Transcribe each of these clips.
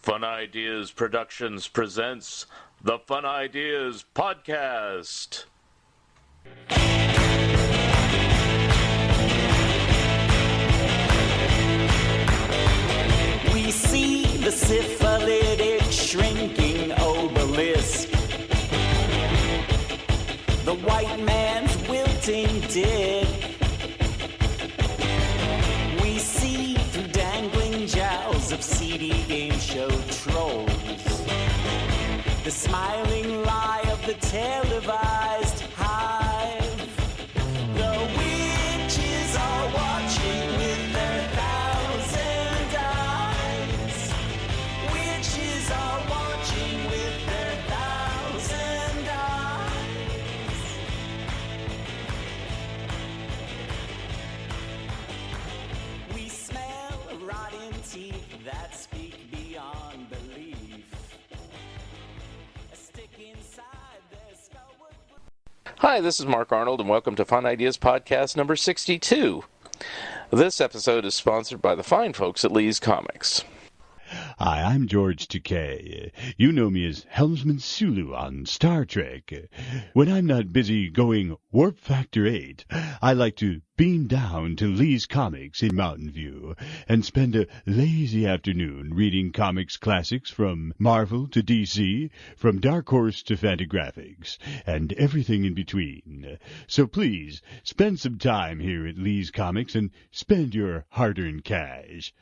Fun Ideas Productions presents the Fun Ideas Podcast. We see the syphilitic shrinking obelisk, the white man's wilting dick. We see through dangling jowls of seedy game show trolls the smiling lie of the televised hive. The witches are watching with their thousand eyes. Witches are watching with their thousand eyes. We smell rotten teeth that speak beyond belief. A stick inside their skull would... Hi, this is Mark Arnold, and welcome to Fun Ideas Podcast number 62. This episode is sponsored by the fine folks at Lee's Comics. Hi, I'm George Takei. You know me as Helmsman Sulu on Star Trek. When I'm not busy going Warp Factor 8, I like to beam down to Lee's Comics in Mountain View and spend a lazy afternoon reading comics classics from Marvel to DC, from Dark Horse to Fantagraphics, and everything in between. So please, spend some time here at Lee's Comics and spend your hard-earned cash.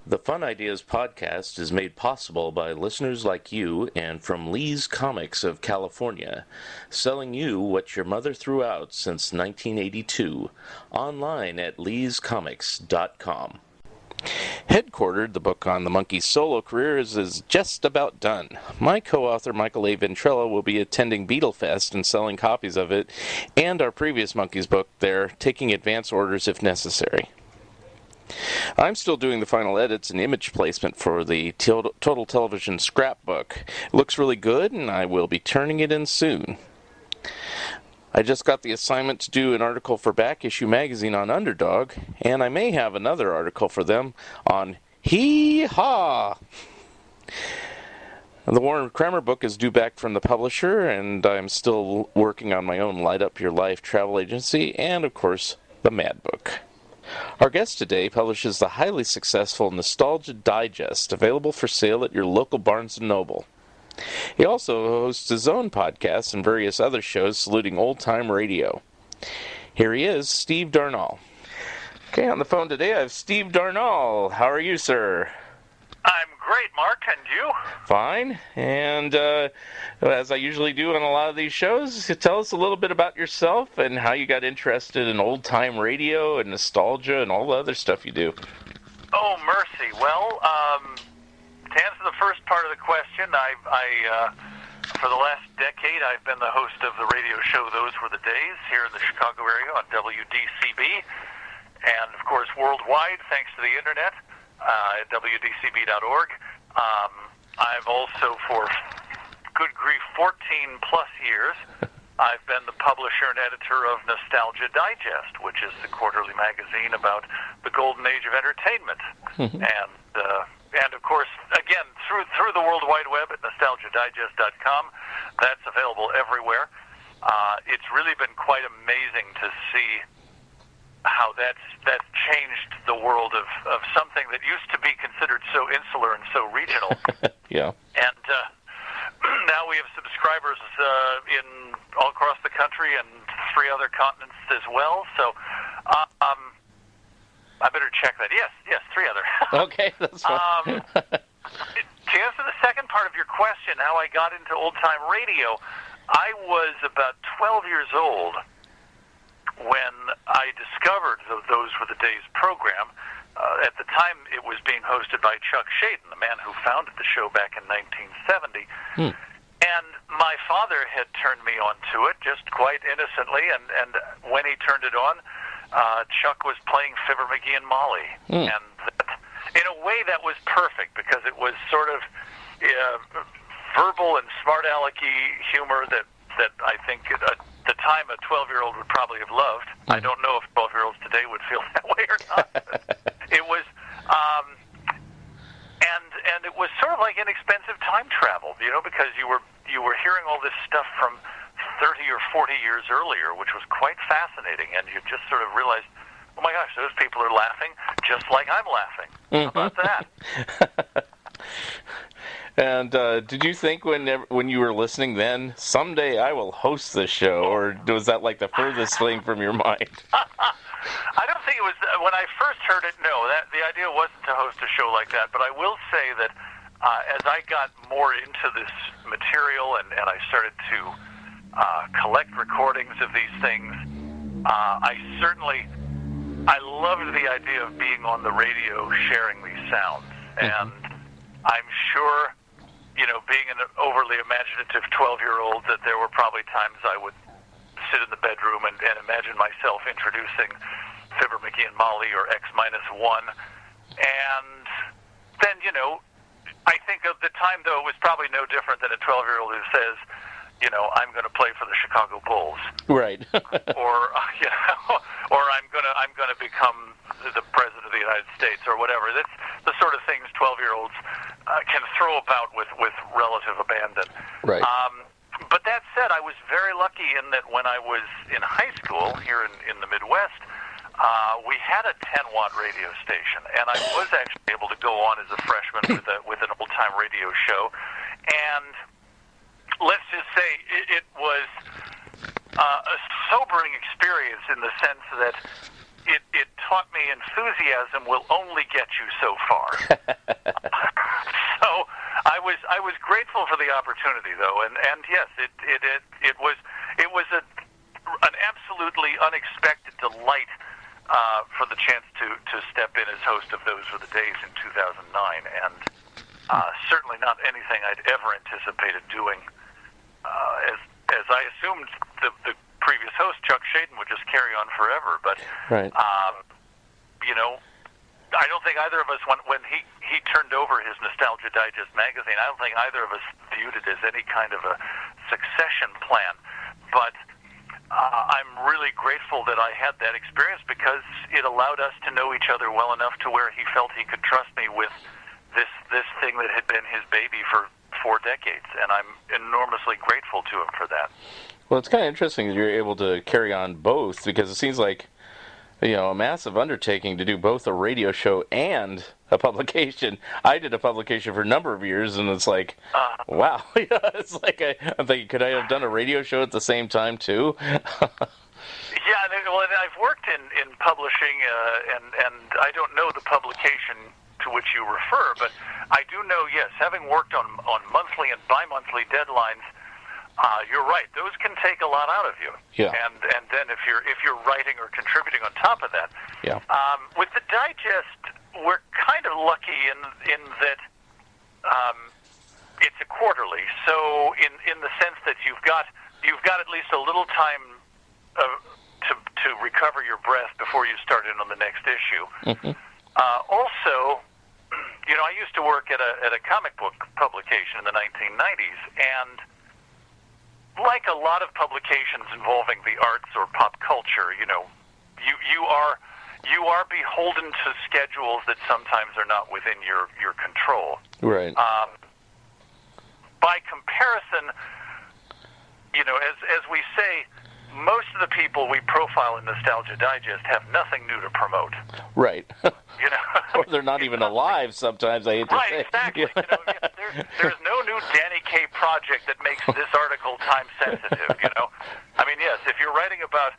The Fun Ideas Podcast is made possible by listeners like you and from Lee's Comics of California, selling you what your mother threw out since 1982, online at leescomics.com. Headquartered, the book on the monkey's solo career is just about done. My co-author Michael A. Ventrella will be attending Beetlefest and selling copies of it, and our previous Monkeys book there, taking advance orders if necessary. I'm still doing the final edits and image placement for the Total Television scrapbook. It looks really good, and I will be turning it in soon. I just got the assignment to do an article for Back Issue Magazine on Underdog, and I may have another article for them on Hee-Haw! The Warren Kramer book is due back from the publisher, and I'm still working on my own Light Up Your Life travel agency, and, of course, the Mad Book. Our guest today publishes the highly successful Nostalgia Digest, available for sale at your local Barnes & Noble. He also hosts his own podcast and various other shows saluting old-time radio. Here he is, Steve Darnall. Okay, on the phone today I have Steve Darnall. How are you, sir? I'm great, Mark, and you? Fine. And as I usually do on a lot of these shows, tell us a little bit about yourself and how you got interested in old-time radio and nostalgia and all the other stuff you do. Oh, mercy. Well, to answer the first part of the question, I for the last decade, I've been the host of the radio show Those Were the Days here in the Chicago area on WDCB, and, of course, worldwide, thanks to the Internet, at WDCB.org. I've also, for good grief, 14-plus years, I've been the publisher and editor of Nostalgia Digest, which is the quarterly magazine about the golden age of entertainment. And of course, again, through the World Wide Web at nostalgiadigest.com, that's available everywhere. It's really been quite amazing to see how that's changed the world of something that used to be considered so insular and so regional. Yeah. And now we have subscribers in all across the country and 3 other continents as well. So I better check that. Yes, 3 other. Okay, that's fine. To answer the second part of your question, how I got into old-time radio, I was about 12 years old when I discovered Those Were the Days program. At the time, it was being hosted by Chuck Shaden, the man who founded the show back in 1970. And my father had turned me on to it just quite innocently, and when he turned it on, Chuck was playing Fibber McGee and Molly. And that, in a way, that was perfect, because it was sort of verbal and smart-alecky humor that I think the time a 12-year-old would probably have loved. I don't know if 12-year-olds today would feel that way or not. It was, and it was sort of like inexpensive time travel, because you were hearing all this stuff from 30 or 40 years earlier, which was quite fascinating, and you just sort of realized, oh my gosh, those people are laughing just like I'm laughing. How about that? And did you think when you were listening then, someday I will host this show, or was that like the furthest thing from your mind? I don't think it was. When I first heard it, no, the idea wasn't to host a show like that. But I will say that as I got more into this material and I started to collect recordings of these things, I loved the idea of being on the radio sharing these sounds. And I'm sure, being an overly imaginative 12-year-old, that there were probably times I would sit in the bedroom and imagine myself introducing Fibber, McGee, and Molly, or X-1. And then, I think of the time, though, it was probably no different than a 12-year-old who says, I'm going to play for the Chicago Bulls. Right. or I'm going to become the president of the United States, or whatever. That's the sort of things 12-year-olds can throw about with relative abandon. Right. But that said, I was very lucky in that when I was in high school here in the Midwest, we had a 10-watt radio station, and I was actually able to go on as a freshman with an old-time radio show. And let's just say it was a sobering experience in the sense that it taught me enthusiasm will only get you so far. So I was grateful for the opportunity, though, and yes, it was an absolutely unexpected delight for the chance to step in as host of Those Were the Days in 2009, and certainly not anything I'd ever anticipated doing. As I assumed the previous host, Chuck Shaden, would just carry on forever, but right. I don't think either of us, when he turned over his Nostalgia Digest magazine, I don't think either of us viewed it as any kind of a succession plan. But I'm really grateful that I had that experience, because it allowed us to know each other well enough to where he felt he could trust me with this thing that had been his baby for 4 decades, and I'm enormously grateful to him for that. Well, it's kind of interesting that you're able to carry on both, because it seems like, a massive undertaking to do both a radio show and a publication. I did a publication for a number of years, and it's like, wow. It's like I'm thinking, could I have done a radio show at the same time, too? Yeah, well, I've worked in publishing, and I don't know the publication to which you refer, but I do know, yes, having worked on monthly and bi-monthly deadlines, you're right. Those can take a lot out of you. Yeah. And then if you're writing or contributing on top of that, yeah. With the digest, we're kind of lucky in that it's a quarterly. So in the sense that you've got at least a little time to recover your breath before you start in on the next issue. Mm-hmm. Also, I used to work at a comic book publication in the 1990s, and like a lot of publications involving the arts or pop culture, you are beholden to schedules that sometimes are not within your control. Right. By comparison, as we say, most of the people we profile in Nostalgia Digest have nothing new to promote. Right. Or they're not even alive sometimes, I hate to say. Right, exactly. There's no new Danny Kaye project that makes this article time sensitive, I mean, yes, if you're writing about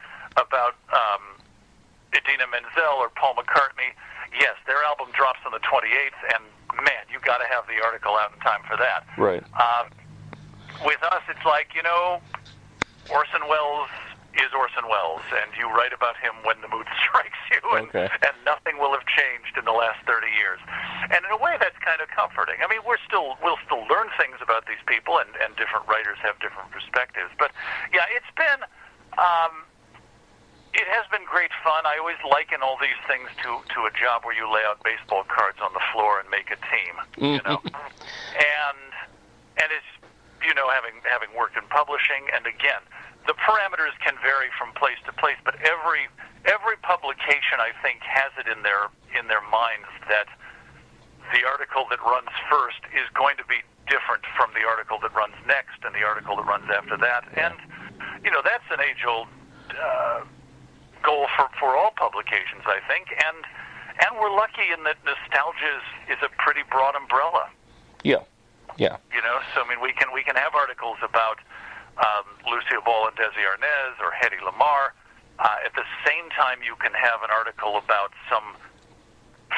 Idina Menzel or Paul McCartney, yes, their album drops on the 28th, and man, you got to have the article out in time for that. Right. With us, it's like, Orson Welles is Orson Welles, and you write about him when the mood strikes you, and nothing will have changed in the last 30 years. And in a way, that's kind of comforting. I mean, we'll still learn things about these people, and different writers have different perspectives. But yeah, it's been, it has been great fun. I always liken all these things to a job where you lay out baseball cards on the floor and make a team, and it's, having worked in publishing, and again, the parameters can vary from place to place, but every publication, I think, has it in their minds that the article that runs first is going to be different from the article that runs next and the article that runs after that. And, that's an age-old goal for all publications, I think. And we're lucky in that nostalgia is a pretty broad umbrella. Yeah. So, we can have articles about Lucille Ball and Desi Arnaz or Hedy Lamarr. At the same time, you can have an article about some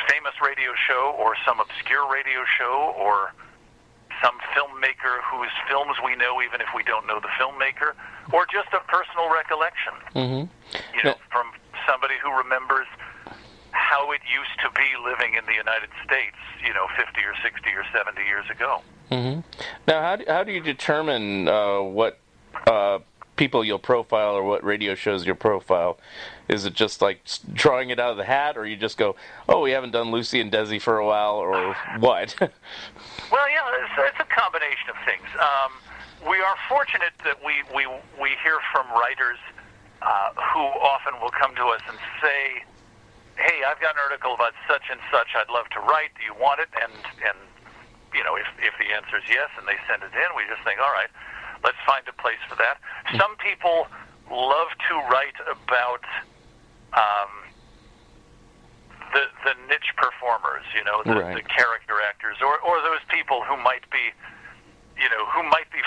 famous radio show or some obscure radio show or some filmmaker whose films we know even if we don't know the filmmaker, or just a personal recollection, from somebody who remembers how it used to be living in the United States, 50 or 60 or 70 years ago. Mm-hmm. Now, how do you determine what people you'll profile or what radio shows you'll profile? Is it just like drawing it out of the hat, or you just go, oh, we haven't done Lucy and Desi for a while, or what? Well, yeah, it's a combination of things. We are fortunate that we hear from writers who often will come to us and say, hey, I've got an article about such and such I'd love to write. Do you want it? And if the answer is yes and they send it in, we just think, all right, let's find a place for that. Some people love to write about the niche performers, the character actors, or those people who might be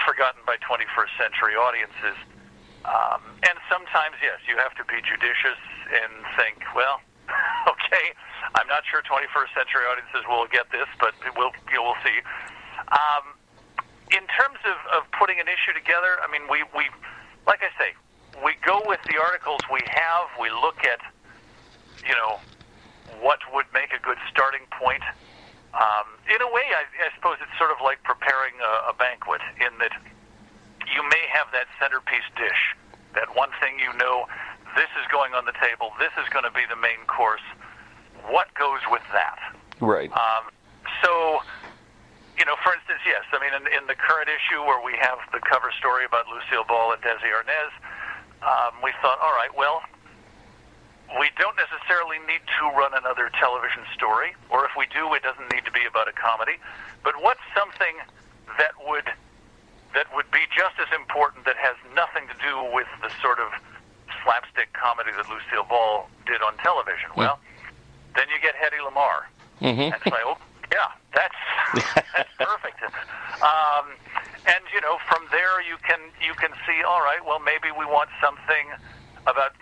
forgotten by 21st century audiences. And sometimes, yes, you have to be judicious and think, well, okay, I'm not sure 21st century audiences will get this, but we'll see. In terms of putting an issue together, we like I say, we go with the articles we have. We look at, what would make a good starting point. In a way, I suppose it's sort of like preparing a banquet, in that you may have that centerpiece dish, that one thing this is going on the table, this is going to be the main course. What goes with that? Right. So, for instance, yes, in the current issue where we have the cover story about Lucille Ball and Desi Arnaz, we thought, all right, well, we don't necessarily need to run another television story, or if we do, it doesn't need to be about a comedy. But what's something that would be just as important, that has nothing to do with the sort of slapstick comedy that Lucille Ball did on television? Well, then you get Hedy Lamarr, and it's like, oh, yeah, that's perfect. And from there you can see, all right, well, maybe we want something about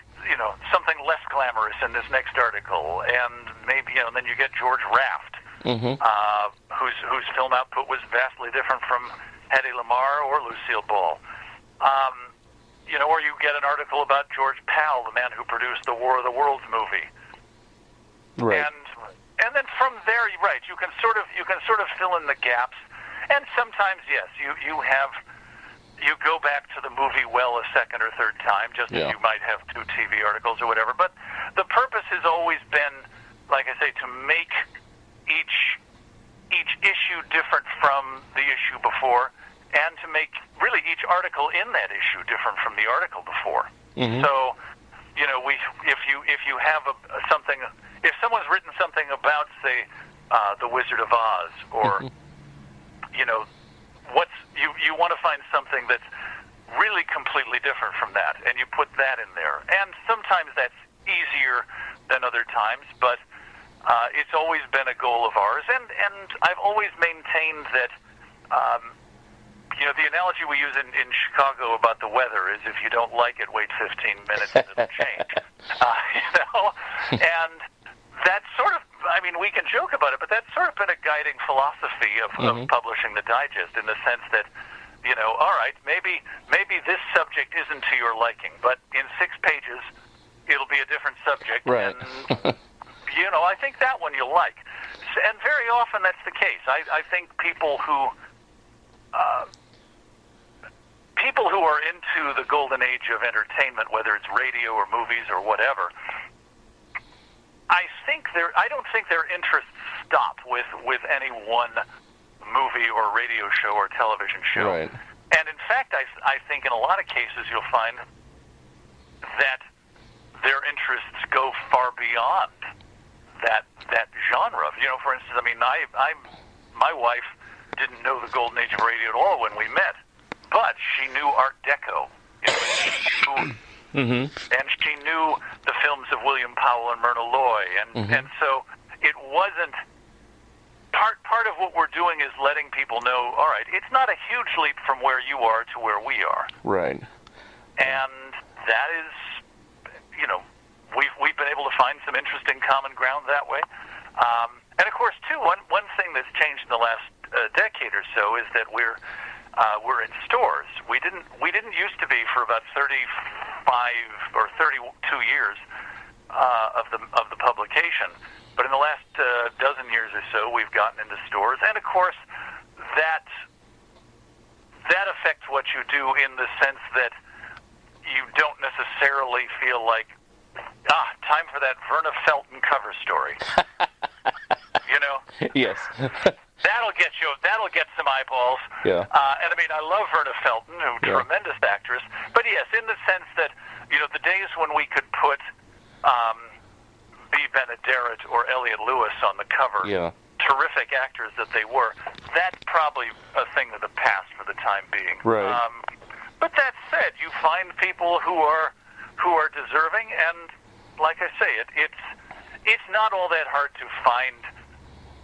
something less glamorous in this next article, and maybe then you get George Raft, whose film output was vastly different from Hedy Lamarr or Lucille Ball. Or you get an article about George Pal, the man who produced the War of the Worlds movie. Right. And then from there, right, you can sort of fill in the gaps. And sometimes, yes, you go back to the movie well a second or third time, just as you might have 2 TV articles or whatever. But the purpose has always been, like I say, to make each issue different from the issue before, and to make really each article in that issue different from the article before. So, if you have something, if someone's written something about, say, the Wizard of Oz, or you want to find something that's really completely different from that, and you put that in there. And sometimes that's easier than other times, but it's always been a goal of ours. And I've always maintained that, the analogy we use in Chicago about the weather is, if you don't like it, wait 15 minutes and it'll change. And that's sort of, we can joke about it, but that's sort of been a guiding philosophy of publishing the digest, in the sense that, all right, maybe this subject isn't to your liking, but in 6 pages, it'll be a different subject. Right. And, I think that one you'll like. And very often that's the case. I think people who are into the golden age of entertainment, whether it's radio or movies or whatever, I don't think their interests stop with any one movie or radio show or television show. Right. And in fact, I think in a lot of cases you'll find that their interests go far beyond that genre. For instance, I mean, my wife didn't know the golden age of radio at all when we met, but she knew Art Deco. And she knew the films of William Powell and Myrna Loy, and so it wasn't. Part of what we're doing is letting people know, all right, it's not a huge leap from where you are to where we are. Right. And that is, we've been able to find some interesting common ground that way. And of course, too, one thing that's changed in the last decade or so is that we're in stores. We didn't used to be for about 35 or 32 years of the publication. But in the last dozen years or so, we've gotten into stores, and of course, that affects what you do in the sense that you don't necessarily feel like, time for that Verna Felton cover story. Yes. That'll get some eyeballs. Yeah. And I mean, I love Verna Felton, tremendous actress. But yes, in the sense that the days when we could put B. Benaderet or Elliot Lewis on the cover, terrific actors that they were, that's probably a thing of the past for the time being. Right. But that said, you find people who are deserving, and like I say, it's not all that hard to find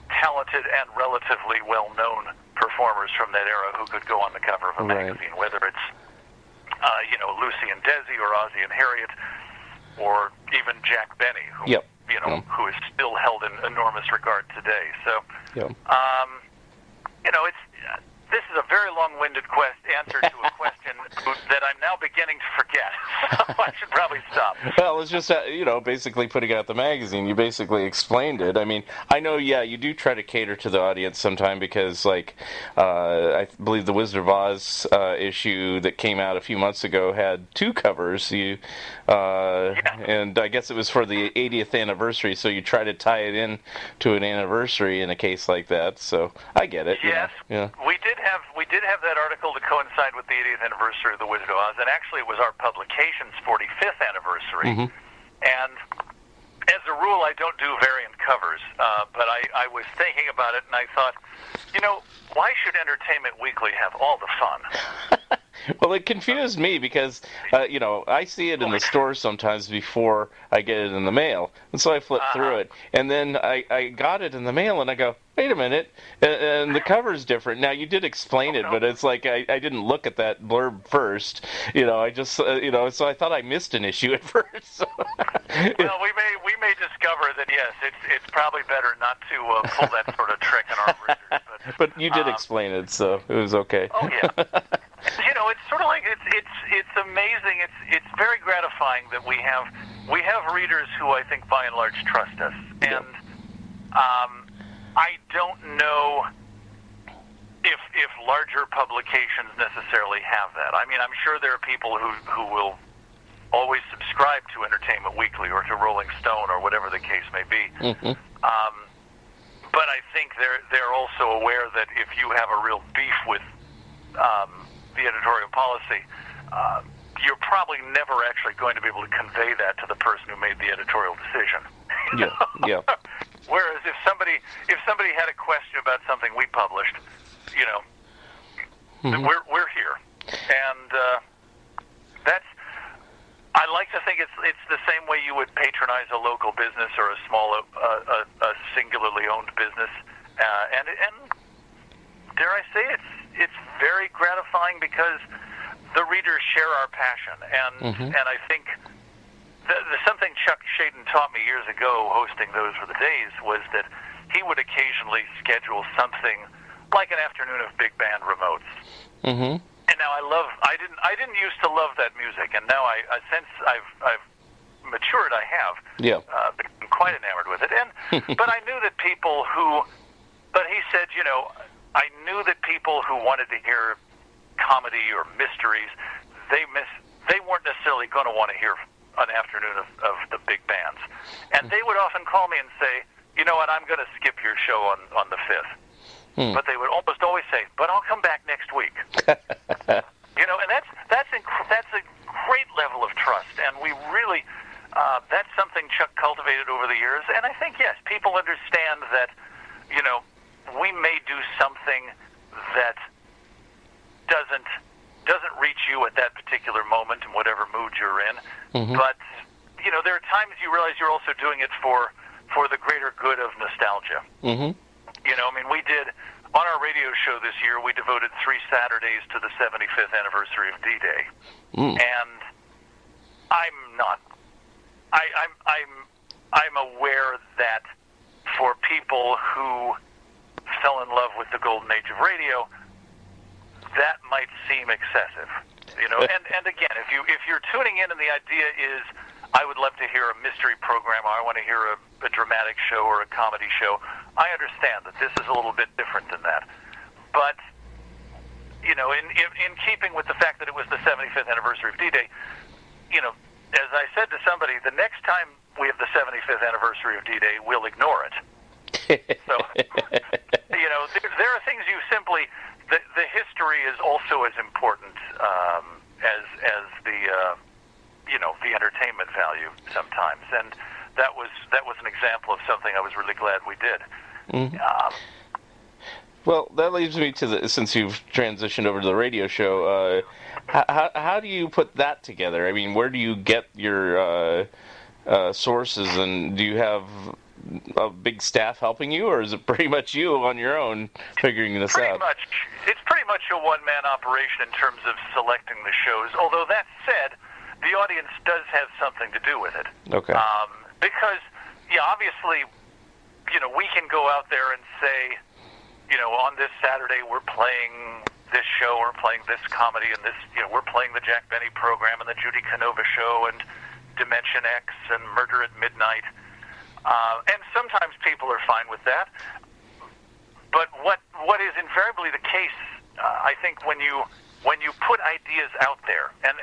talented and relatively well-known performers from that era who could go on the cover of a magazine, whether it's Lucy and Desi or Ozzie and Harriet, or even Jack Benny, who who is still held in enormous regard today. So, this is a very long-winded answer to a question that I'm now beginning to forget. So I should probably stop. Well, it's just, basically putting out the magazine. You basically explained it. I mean, I know, you do try to cater to the audience sometime because, I believe the Wizard of Oz issue that came out a few months ago had 2 covers. And I guess it was for the 80th anniversary, so you try to tie it in to an anniversary in a case like that. So I get it. Yes, Yeah. We did have that article to coincide with the 80th anniversary of the Wizard of Oz, and actually it was our publication's 45th anniversary. And as a rule, I don't do variant covers, but I was thinking about it, and I thought, why should Entertainment Weekly have all the fun? Well, it confused me because, I see it in the store sometimes before I get it in the mail. And so I flip through it. And then I got it in the mail, and I go, wait a minute, and the cover's different. Now, you did explain it, but it's like I didn't look at that blurb first. I just, so I thought I missed an issue at first. So. Well, we may discover that, yes, it's probably better not to pull that sort of trick in our readers. But you did explain it, so it was okay. Oh, yeah. It's sort of like it's amazing. It's very gratifying that we have readers who I think by and large trust us, and I don't know if larger publications necessarily have that. I mean, I'm sure there are people who will always subscribe to Entertainment Weekly or to Rolling Stone or whatever the case may be. But I think they're also aware that if you have a real beef with the editorial policy, you're probably never actually going to be able to convey that to the person who made the editorial decision. Yeah. Whereas if somebody had a question about something we published, we're here, and that's. I like to think it's the same way you would patronize a local business or a small, a singularly owned business, and dare I say it's very gratifying because the readers share our passion, and I think something Chuck Shaden taught me years ago hosting Those Were the Days was that he would occasionally schedule something like an afternoon of big band remotes. And now I didn't used to love that music, and now since I've matured, I have become quite enamored with it. But I knew that he said, I knew that people who wanted to hear comedy or mysteries, they weren't necessarily going to want to hear an afternoon of the big bands. And they would often call me and say, you know what, I'm going to skip your show on the 5th. But they would almost always say, but I'll come back next week. That's something Chuck cultivated over the years, and I think, yes, people understand that, we may do something that doesn't reach you at that particular moment in whatever mood you're in, but, there are times you realize you're also doing it for the greater good of nostalgia. We did, on our radio show this year, we devoted 3 Saturdays to the 75th anniversary of D-Day. And I'm aware that for people who fell in love with the golden age of radio, that might seem excessive. And again, if you're tuning in and the idea is, I would love to hear a mystery program, or I want to hear a dramatic show or a comedy show, I understand that this is a little bit different than that. But, in keeping with the fact that it was the 75th anniversary of D-Day, as I said to somebody, the next time we have the 75th anniversary of D-Day, we'll ignore it. So, there are things you simply, the history is also as important as the entertainment value sometimes, and that was an example of something I was really glad we did. Well, that leads me to since you've transitioned over to the radio show, how do you put that together? I mean, where do you get your sources, and do you have a big staff helping you, or is it pretty much you on your own figuring this out? It's pretty much a one-man operation in terms of selecting the shows, although that said, the audience does have something to do with it. Okay. Because, obviously, we can go out there and say, on this Saturday we're playing this show, we're playing this comedy, and this, we're playing the Jack Benny program and the Judy Canova show and Dimension X and Murder at Midnight. And sometimes people are fine with that. But what is invariably the case, I think, when you put ideas out there, and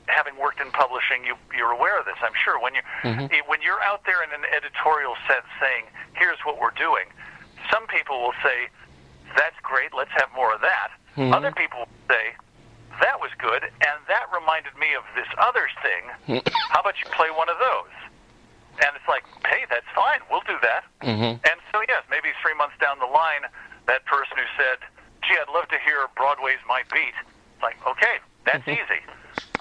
having worked in publishing, you're aware of this, I'm sure. When you're out there in an editorial sense saying, here's what we're doing, some people will say, that's great, let's have more of that. Other people will say, that was good, and that reminded me of this other thing. How about you play one of those? And it's like, hey, that's fine, we'll do that. And so, yes, maybe 3 months down the line, that person who said, gee, I'd love to hear Broadway's My Beat, it's like, okay, that's easy.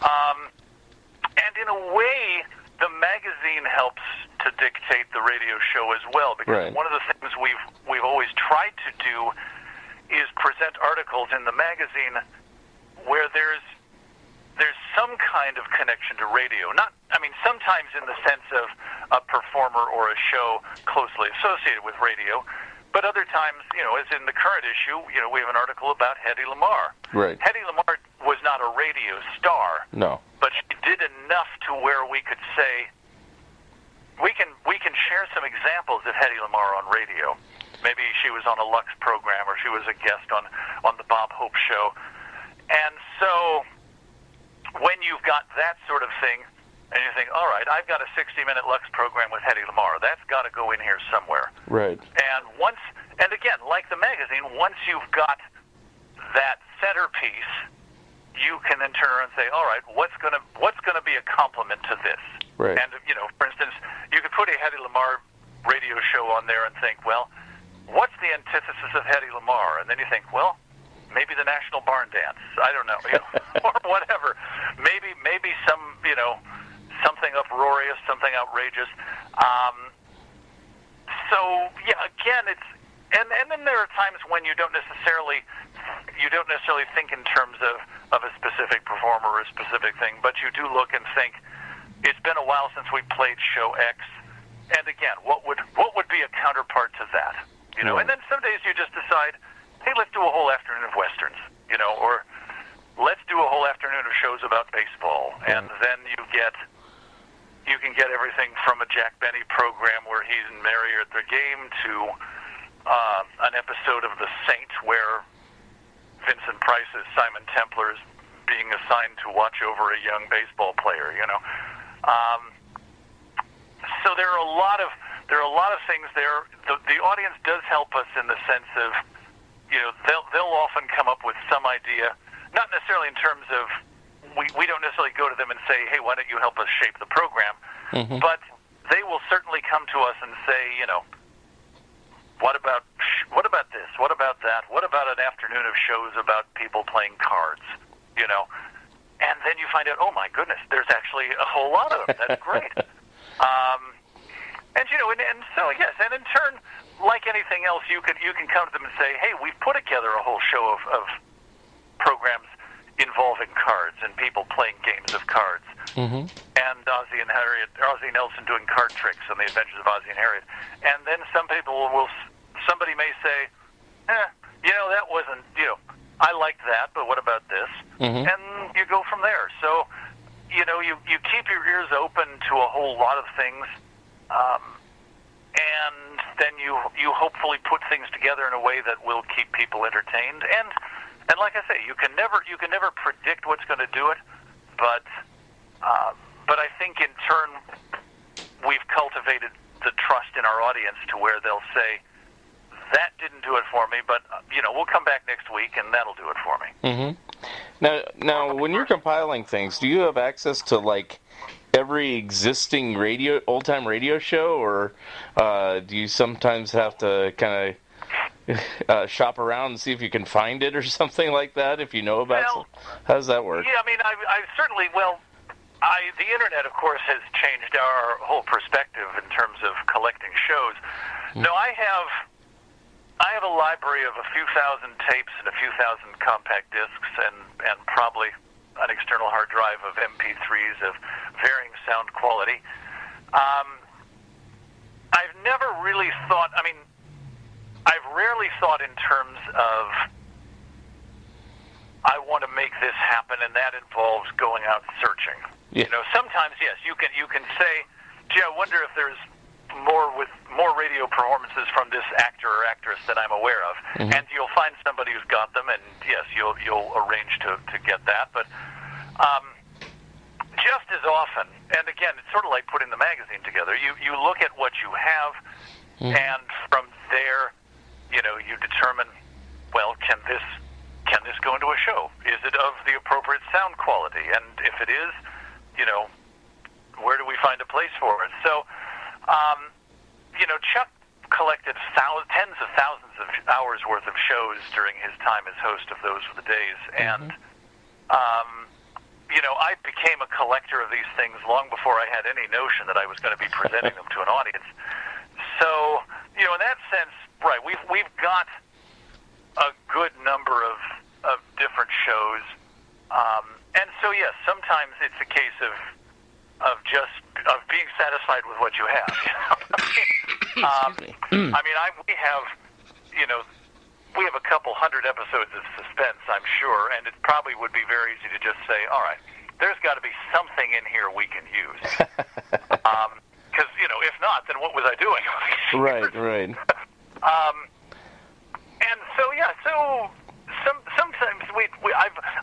And in a way, the magazine helps to dictate the radio show as well, because one of the things we've always tried to do is present articles in the magazine where there's some kind of connection to radio. Sometimes in the sense of a performer or a show closely associated with radio, but other times, as in the current issue, we have an article about Hedy Lamarr. Right. Hedy Lamarr was not a radio star. No. But she did enough to where we could say, we can share some examples of Hedy Lamarr on radio. Maybe she was on a Lux program, or she was a guest on the Bob Hope show. And so when you've got that sort of thing, and you think, all right, I've got a 60-minute Lux program with Hedy Lamarr, that's got to go in here somewhere. Right. And again, like the magazine, once you've got that centerpiece, you can then turn around and say, all right, what's going to be a complement to this? Right. And for instance, you could put a Hedy Lamarr radio show on there and think, well, what's the antithesis of Hedy Lamarr? And then you think, well, maybe the National Barn Dance. I don't know, or whatever. Maybe some, something uproarious, something outrageous. So yeah, again, and then there are times when you don't necessarily think in terms of a specific performer or a specific thing, but you do look and think, it's been a while since we played show X, and again, what would be a counterpart to that? And then some days you just decide, hey, let's do a whole afternoon of westerns, or let's do a whole afternoon of shows about baseball, and then you can get everything from a Jack Benny program where he's merry at the game to an episode of The Saint where Vincent Price's Simon Templar is being assigned to watch over a young baseball player. So there are a lot of things there. The audience does help us in the sense of, they'll often come up with some idea, not necessarily in terms of we don't necessarily go to them and say, hey, why don't you help us shape the program? but they will certainly come to us and say, what about this? What about that? What about an afternoon of shows about people playing cards? And then you find out, oh my goodness, there's actually a whole lot of them. That's great. And so yes, and in turn, like anything else, you can come to them and say, hey, we've put together a whole show of programs involving cards and people playing games of cards. And Ozzie Nelson doing card tricks on the Adventures of Ozzie and Harriet. And then somebody may say, that wasn't, I liked that, but what about this? And you go from there. So, you keep your ears open to a whole lot of things, and then you hopefully put things together in a way that will keep people entertained. And like I say, you can never predict what's going to do it, but I think in turn we've cultivated the trust in our audience to where they'll say, that didn't do it for me, but we'll come back next week and that'll do it for me. Now, when you're compiling things, do you have access to every existing old-time radio show, or do you sometimes have to kind of shop around and see if you can find it or something like that, if you know about it? How does that work? Yeah, I mean, I certainly, the internet, of course, has changed our whole perspective in terms of collecting shows. No, I have a library of a few thousand tapes and a few thousand compact discs and probably an external hard drive of MP3s of varying sound quality. I've never really thought, I've rarely thought in terms of, I want to make this happen, and that involves going out searching. Yeah. Sometimes, yes, you can say, gee, I wonder if there's more radio performances from this actor or actress that I'm aware of, and you'll find somebody who's got them, and yes, you'll arrange to get that. But just as often, and again, it's sort of like putting the magazine together. You look at what you have, and from there, you determine, well, can this go into a show? Is it of the appropriate sound quality? And if it is, where do we find a place for it? So. Chuck collected tens of thousands of hours worth of shows during his time as host of Those Were the Days, and I became a collector of these things long before I had any notion that I was going to be presenting them to an audience. So, in that sense, right, we've got a good number of different shows, and so yes, sometimes it's a case of being satisfied with what you have. We have a couple hundred episodes of suspense, I'm sure, and it probably would be very easy to just say, all right, there's got to be something in here we can use. Because, if not, then what was I doing? Right. And so, yeah, sometimes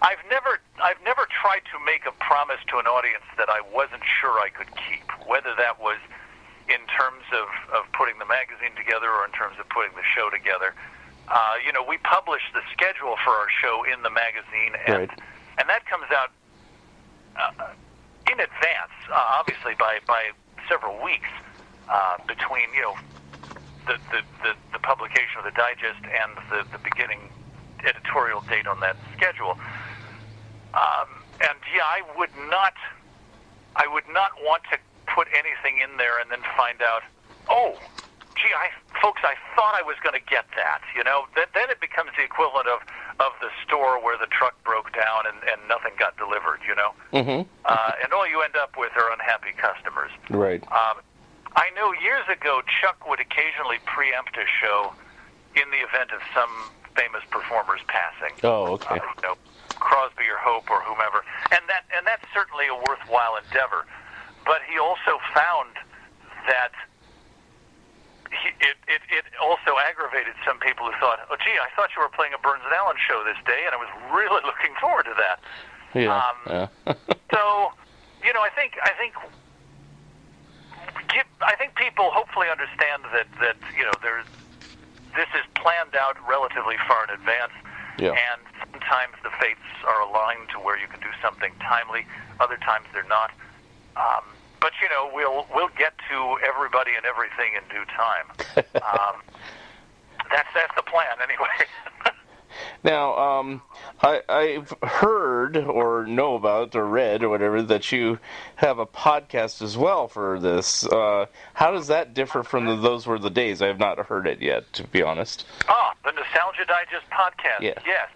I've never tried to make a promise to an audience that I wasn't sure I could keep, whether that was in terms of putting the magazine together or in terms of putting the show together. We publish the schedule for our show in the magazine, and that comes out in advance, obviously by several weeks between the publication of the digest and the beginning editorial date on that schedule. And yeah, I would not want to put anything in there and then find out, oh, gee, folks, I thought I was going to get that. Then it becomes the equivalent of the store where the truck broke down and nothing got delivered. And all you end up with are unhappy customers. Right. I know years ago Chuck would occasionally preempt a show in the event of some famous performer's passing. Oh, okay. Crosby or Hope or whomever, and that's certainly a worthwhile endeavor. But he also found that it also aggravated some people who thought, oh, gee, I thought you were playing a Burns and Allen show this day, and I was really looking forward to that. Yeah. So, I think people hopefully understand that this is planned out relatively far in advance, and sometimes the fates are aligned to where you can do something timely. Other times they're not. but we'll get to everybody and everything in due time. That's the plan, anyway. Now, I've heard or know about or read or whatever that you have a podcast as well for this. How does that differ from Those Were the Days? I have not heard it yet, to be honest. Oh, the Nostalgia Digest podcast. Yeah. Yes.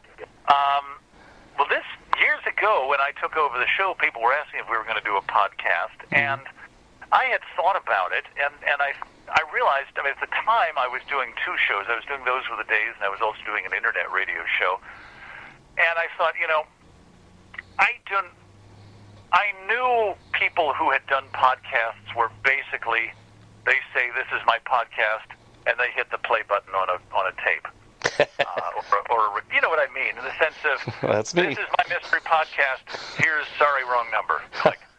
Well, this years ago when I took over the show, people were asking if we were going to do a podcast, and I had thought about it, and I realized, at the time I was doing two shows. I was doing Those Were the Days, and I was also doing an internet radio show. And I thought, I knew people who had done podcasts where basically they say, "This is my podcast," and they hit the play button on a tape. or you know what I mean, in the sense of, That's me. "This is my mystery podcast. Here's sorry, wrong number."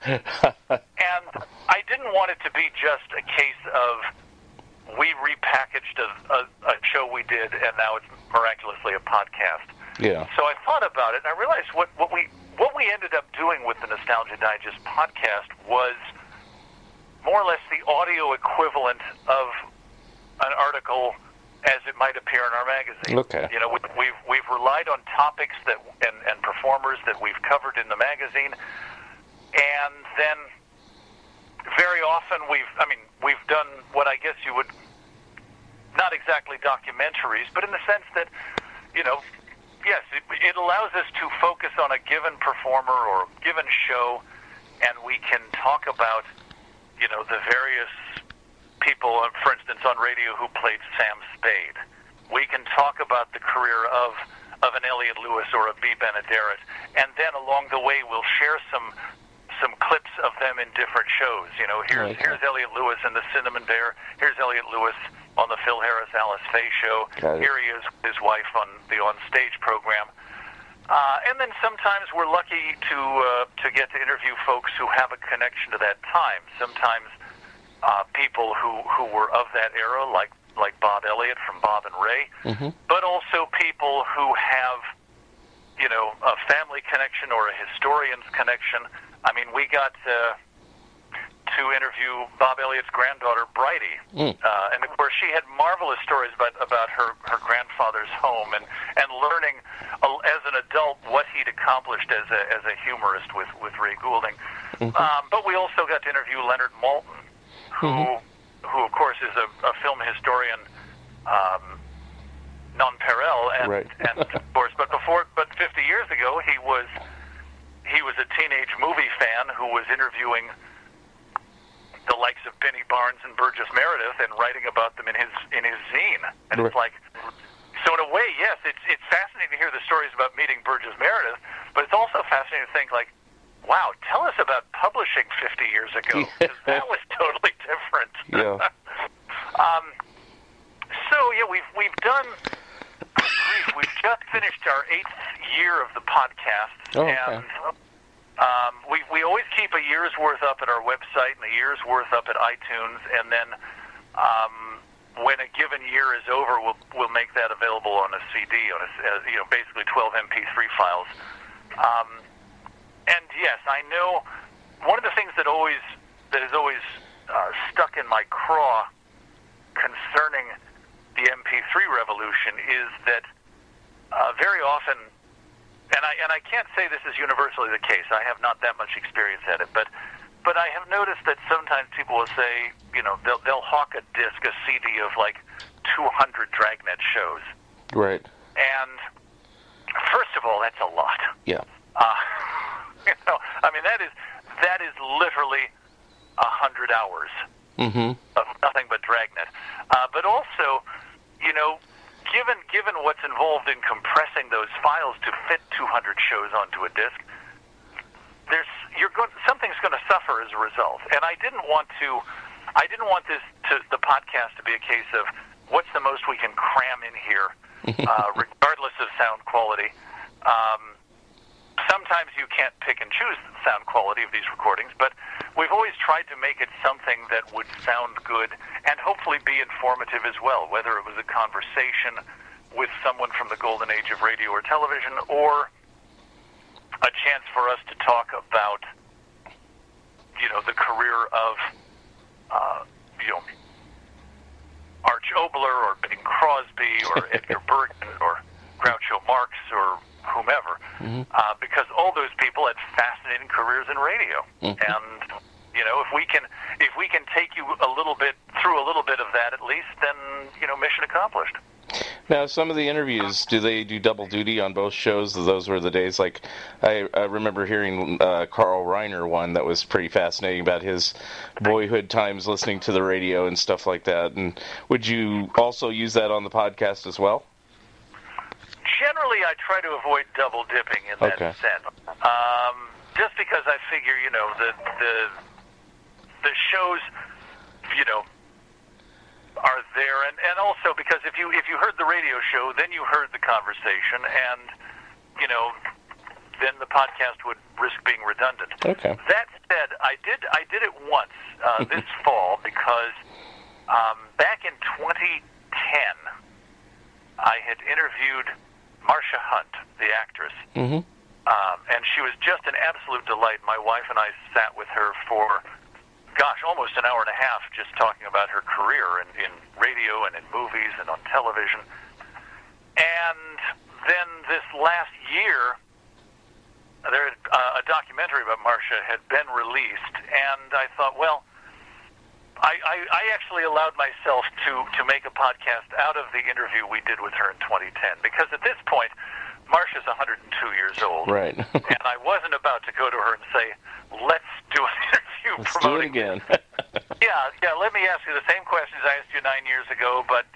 And I didn't want it to be just a case of we repackaged a show we did, and now it's miraculously a podcast. Yeah. So I thought about it, and I realized what we ended up doing with the Nostalgia Digest podcast was more or less the audio equivalent of an article as it might appear in our magazine. Okay. We've relied on topics that and performers that we've covered in the magazine, and then very often we've done what I guess you would, not exactly documentaries, but in the sense that, yes, it allows us to focus on a given performer or a given show, and we can talk about, the various people, for instance, on radio who played Sam Spade. We can talk about the career of an Elliot Lewis or a B. Benaderet, and then along the way we'll share some clips of them in different shows. Here's Elliot Lewis in the Cinnamon Bear. Here's Elliot Lewis on the Phil Harris Alice Faye show. Here he is with his wife on the On Stage program. And then sometimes we're lucky to get to interview folks who have a connection to that time. Sometimes people who were of that era, like Bob Elliott from Bob and Ray, but also people who have, a family connection or a historian's connection. We got to interview Bob Elliott's granddaughter, Bridie. And, of course, she had marvelous stories about her grandfather's home and learning as an adult what he'd accomplished as a humorist with Ray Goulding. But we also got to interview Leonard Maltin, who of course, is a film historian non-pareil, and of course, but 50 years ago, he was a teenage movie fan who was interviewing the likes of Benny Barnes and Burgess Meredith and writing about them in his zine. And it's like, so in a way, yes, it's fascinating to hear the stories about meeting Burgess Meredith, but it's also fascinating to think, wow, tell us about publishing 50 years ago, because that was totally different. Yeah. We've done. We've just finished our 8th year of the podcast, and we always keep a year's worth up at our website and a year's worth up at iTunes, and then when a given year is over, we'll make that available on a CD, basically 12 MP3 files. And yes, I know one of the things that has always stuck in my craw concerning the MP3 revolution is that very often, and I can't say this is universally the case. I have not that much experience at it, but I have noticed that sometimes people will say, they'll hawk a disc, a CD of 200 Dragnet shows. Right. And first of all, that's a lot. Yeah. That is literally 100 hours of nothing but Dragnet. But also, given what's involved in compressing those files to fit 200 shows onto a disc, something's going to suffer as a result. And I didn't want the podcast to be a case of what's the most we can cram in here, regardless of sound quality. Sometimes you can't pick and choose the sound quality of these recordings, but we've always tried to make it something that would sound good and hopefully be informative as well, whether it was a conversation with someone from the golden age of radio or television, or a chance for us to talk about, the career of, Arch Oboler or Bing Crosby or Edgar Bergen or Groucho Marx or whomever, because all those people had fascinating careers in radio. And, if we can take you through a little bit of that at least, then, mission accomplished. Now, some of the interviews, do they do double duty on both shows? Those were the days. Like, I remember hearing Carl Reiner one that was pretty fascinating about his boyhood times listening to the radio and stuff like that. And would you also use that on the podcast as well? Generally, I try to avoid double dipping in that sense. Just because I figure, the shows, are there, and also because if you heard the radio show, then you heard the conversation, and then the podcast would risk being redundant. Okay. That said, I did it once this fall because back in 2010, I had interviewed Marcia Hunt, the actress, and she was just an absolute delight. My wife and I sat with her for almost an hour and a half just talking about her career in radio and in movies and on television. And then this last year, a documentary about Marcia had been released, and I thought, well, I actually allowed myself to make a podcast out of the interview we did with her in 2010, because at this point, Marcia's 102 years old. Right. And I wasn't about to go to her and say, let's do an interview Let's promoting do it again. Yeah, let me ask you the same questions I asked you 9 years ago, but,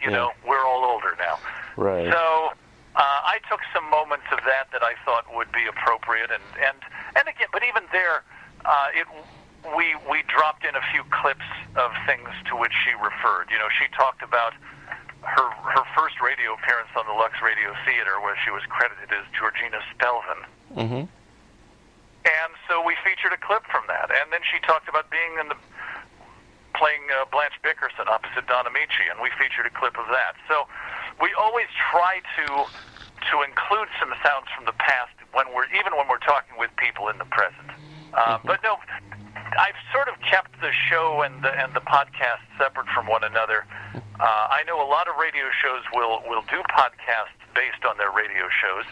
we're all older now. Right. So I took some moments of that I thought would be appropriate, and again, but even there, we dropped in a few clips of things to which she referred. She talked about her first radio appearance on the Lux Radio Theater, where she was credited as Georgina Spelvin. And so we featured a clip from that. And then she talked about playing Blanche Bickerson opposite Don Amici, and we featured a clip of that. So we always try to include some sounds from the past when we're talking with people in the present. But no, I've sort of kept the show and the podcast separate from one another. I know a lot of radio shows will do podcasts based on their radio shows,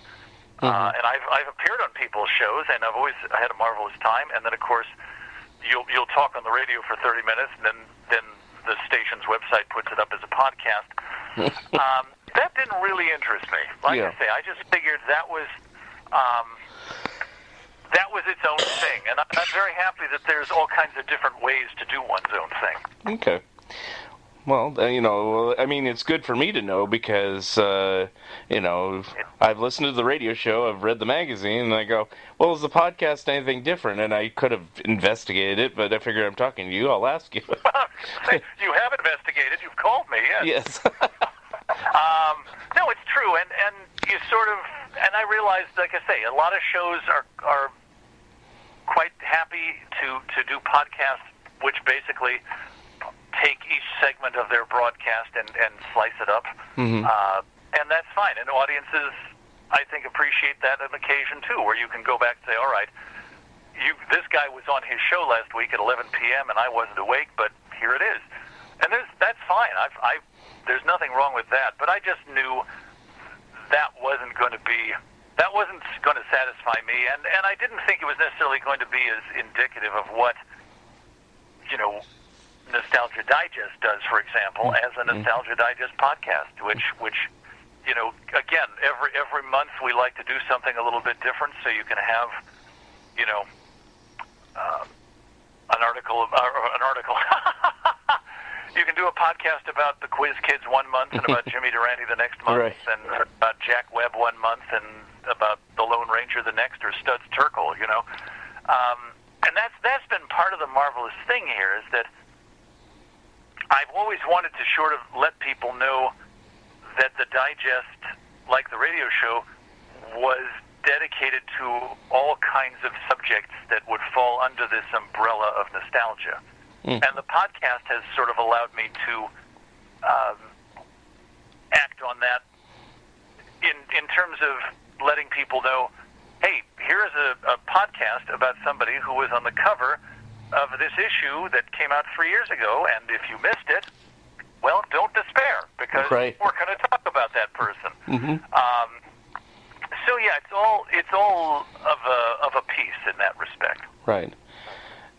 and I've appeared on people's shows, and I've always had a marvelous time. And then, of course, you'll talk on the radio for 30 minutes, and then the station's website puts it up as a podcast. That didn't really interest me. Like I say, I just figured that was its own thing, and I'm very happy that there's all kinds of different ways to do one's own thing. Okay. Well, I mean, it's good for me to know because, I've listened to the radio show, I've read the magazine, and I go, well, is the podcast anything different? And I could have investigated it, but I figured I'm talking to you, I'll ask you. You have investigated, you've called me, yes. No, it's true, and you sort of, and I realized, like I say, a lot of shows are quite happy to do podcasts, which basically take each segment of their broadcast and slice it up, and that's fine. And audiences, I think, appreciate that on occasion too, where you can go back and say, all right, this guy was on his show last week at 11 p.m. and I wasn't awake, but here it is. And that's fine. There's nothing wrong with that. But I just knew that wasn't going to satisfy me, and I didn't think it was necessarily going to be as indicative of what Nostalgia Digest does, for example, as a Nostalgia Digest podcast, which again, every month we like to do something a little bit different, so you can have an article. You can do a podcast about the Quiz Kids one month, and about Jimmy Durante the next month, right, and about Jack Webb one month, and about the Lone Ranger the next, or Studs Terkel, and that's been part of the marvelous thing here, is that I've always wanted to sort of let people know that the digest, like the radio show, was dedicated to all kinds of subjects that would fall under this umbrella of nostalgia. And the podcast has sort of allowed me to act on that in terms of letting people know, hey, here's a podcast about somebody who was on the cover of this issue that came out 3 years ago, and if you missed it, well, don't despair, because Right. we're going to talk about that person. Mm-hmm. So yeah, it's all of a piece in that respect. Right.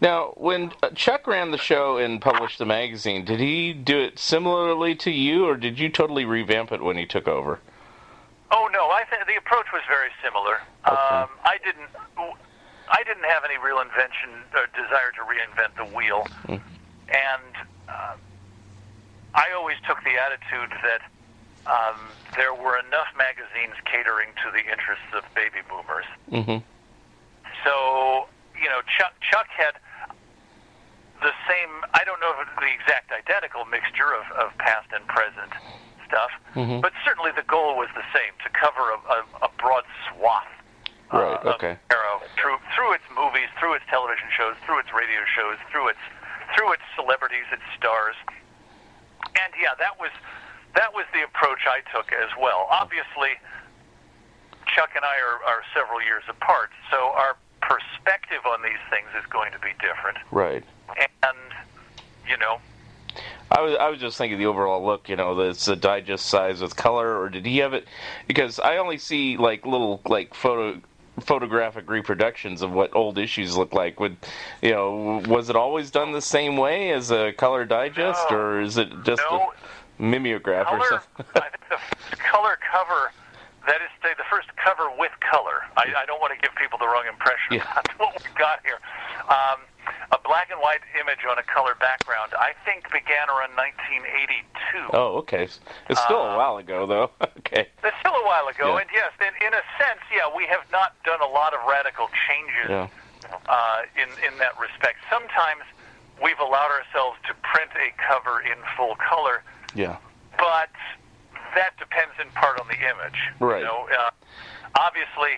Now, when Chuck ran the show and published the magazine, did he do it similarly to you, or did you totally revamp it when he took over? Oh no, I think the approach was very similar. Okay. I didn't have any real invention or desire to reinvent the wheel, and I always took the attitude that there were enough magazines catering to the interests of baby boomers. Mm-hmm. So, Chuck had the same, I don't know if it's the exact identical mixture of past and present stuff, but certainly the goal was the same, to cover a broad swath Right, of okay. Arrow through its movies, through its television shows, through its radio shows, through its celebrities, its stars. And yeah, that was the approach I took as well. Obviously, Chuck and I are several years apart, so our perspective on these things is going to be different. Right. And, I was just thinking the overall look, that it's a digest size with color, or did he have it? Because I only see little photographic reproductions of what old issues look like. Was it always done the same way as a color digest, or is it just a mimeograph or something? I think the first color cover, that is to say, the first cover with color. I don't want to give people the wrong impression about what we've got here. A black and white image on a color background, I think, began around 1982. Oh, okay. It's still a while ago, though. Okay. It's still a while ago, Yeah. and yes, in a sense, we have not done a lot of radical changes in that respect. Sometimes we've allowed ourselves to print a cover in full color, but that depends in part on the image. Right. Obviously,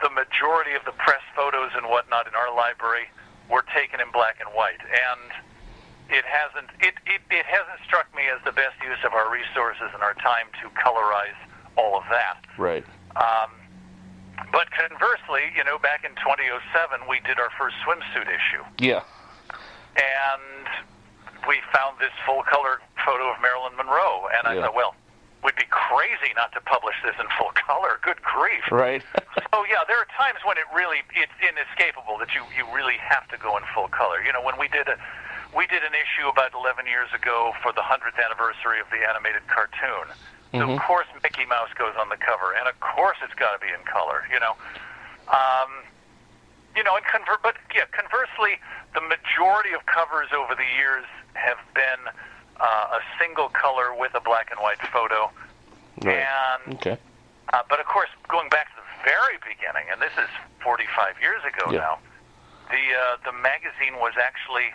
the majority of the press photos and whatnot in our library were taken in black and white, and it hasn't struck me as the best use of our resources and our time to colorize all of that. Right. But conversely, back in 2007, we did our first swimsuit issue. Yeah. And we found this full-color photo of Marilyn Monroe, and I thought, well, we'd be crazy not to publish this in full color. Good grief. Right. So, there are times when it's inescapable that you really have to go in full color. When we did an issue about 11 years ago for the 100th anniversary of the animated cartoon. So, of course, Mickey Mouse goes on the cover, and of course it's got to be in color, conversely, the majority of covers over the years have been a single color with a black and white photo. Right. And, okay. but of course, going back to the very beginning, and this is 45 years ago now, the magazine was actually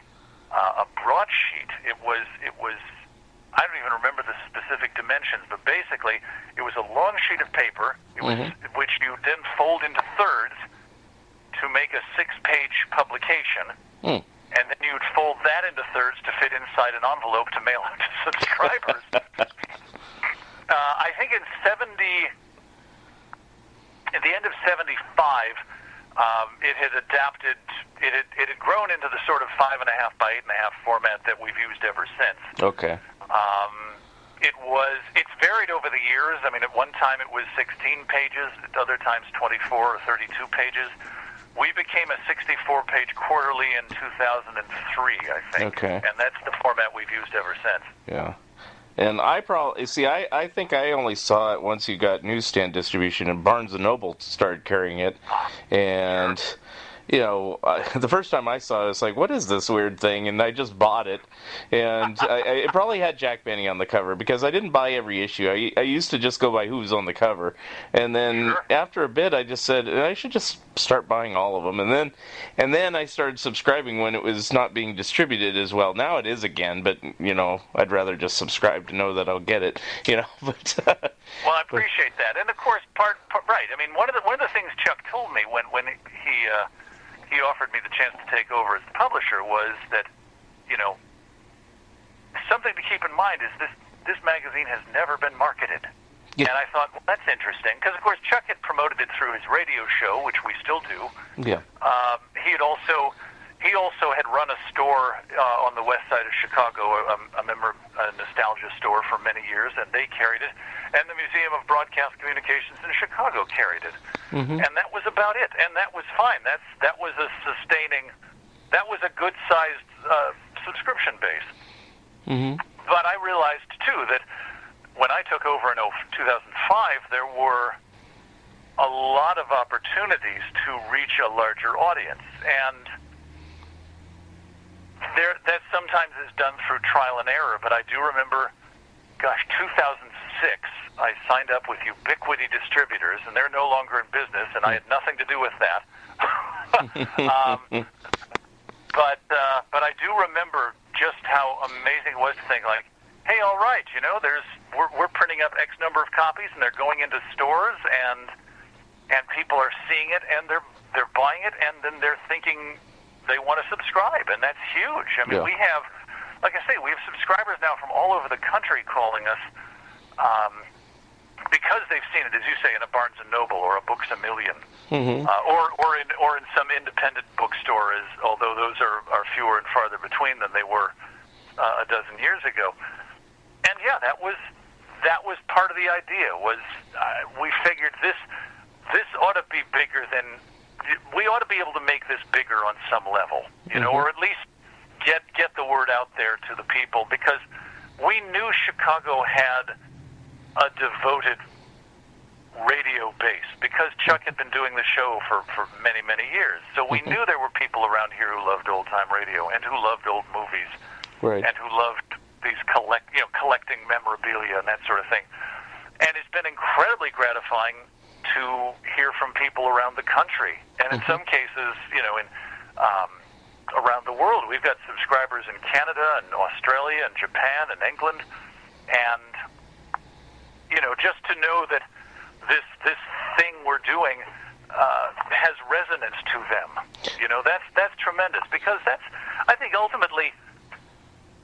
a broadsheet. It was I don't even remember the specific dimensions, but basically it was a long sheet of paper, which you then fold into thirds to make a 6-page publication, and then you'd fold that into thirds to fit inside an envelope to mail out to subscribers. I think at the end of 75, it had adapted. It had grown into the sort of 5.5 by 8.5 format that we've used ever since. Okay. It's varied over the years. I mean, at one time it was 16 pages, at other times 24 or 32 pages. We became a 64-page quarterly in 2003, I think. Okay. And that's the format we've used ever since. Yeah. And I think I only saw it once you got newsstand distribution, and Barnes & Noble started carrying it. And, the first time I saw it, it's like, what is this weird thing? And I just bought it. And it probably had Jack Benny on the cover, because I didn't buy every issue. I used to just go by who's on the cover. And then after a bit, I just said, I should just start buying all of them. And then I started subscribing when it was not being distributed as well. Now it is again, but, I'd rather just subscribe to know that I'll get it, But, well, I appreciate that. And, of course, right. I mean, one of the things Chuck told me when he offered me the chance to take over as the publisher was that, something to keep in mind is this magazine has never been marketed. Yeah. And I thought, well, that's interesting, because, of course, Chuck had promoted it through his radio show, which we still do. Yeah. He had also, he also had run a store on the west side of Chicago, a nostalgia store for many years, and they carried it. And the Museum of Broadcast Communications in Chicago carried it. Mm-hmm. And that was about it. And that was fine. That was a good-sized subscription base. Mm-hmm. But I realized, too, that when I took over in 2005, there were a lot of opportunities to reach a larger audience. And that sometimes is done through trial and error. But I do remember, 2006, I signed up with Ubiquity Distributors, and they're no longer in business, and I had nothing to do with that. But I do remember just how amazing it was to think, like, hey, all right, we're printing up X number of copies, and they're going into stores, and people are seeing it, and they're buying it, and then they're thinking they want to subscribe, and that's huge. I mean, we have, like I say, we have subscribers now from all over the country calling us because they've seen it, as you say, in a Barnes & Noble or a Books A Million, or in some independent bookstore, although those are fewer and farther between than they were a dozen years ago. And yeah, that was part of the idea. We figured this ought to be bigger than. We ought to be able to make this bigger on some level, or at least get the word out there to the people, because we knew Chicago had a devoted radio base because Chuck had been doing the show for many, many years. So we knew there were people around here who loved old-time radio and who loved old movies, and who loved these collecting memorabilia and that sort of thing. And it's been incredibly gratifying to hear from people around the country, and in some cases, around the world. We've got subscribers in Canada and Australia and Japan and England, and just to know that this thing we're doing has resonance to them, that's tremendous, because I think ultimately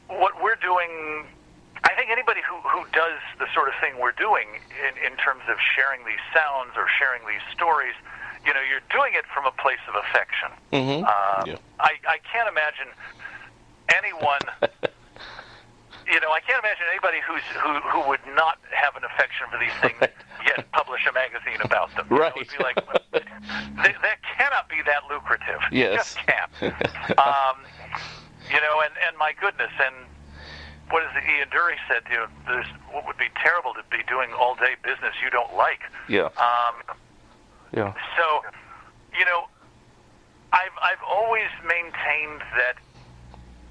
what we're doing. I think anybody who does the sort of thing we're doing in terms of sharing these sounds or sharing these stories, you're doing it from a place of affection. Mm-hmm. I can't imagine anyone. I can't imagine anybody who would not have an affection for these things, yet publish a magazine about them. Right. It would be like, that cannot be that lucrative. Yes. It just can't. And my goodness, and what is it? Ian Dury said, what would be terrible to be doing all-day business you don't like. Yeah. So, I've always maintained that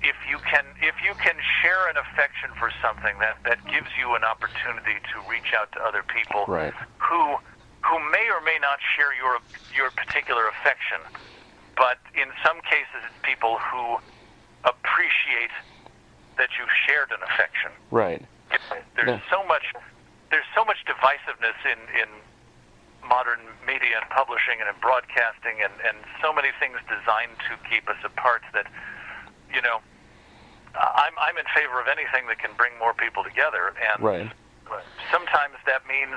if you can share an affection for something, that gives you an opportunity to reach out to other people who may or may not share your particular affection, but in some cases it's people who appreciate that you've shared an affection. Right. There's so much divisiveness in modern media and publishing and in broadcasting, and so many things designed to keep us apart that, I'm in favor of anything that can bring more people together, and sometimes that means,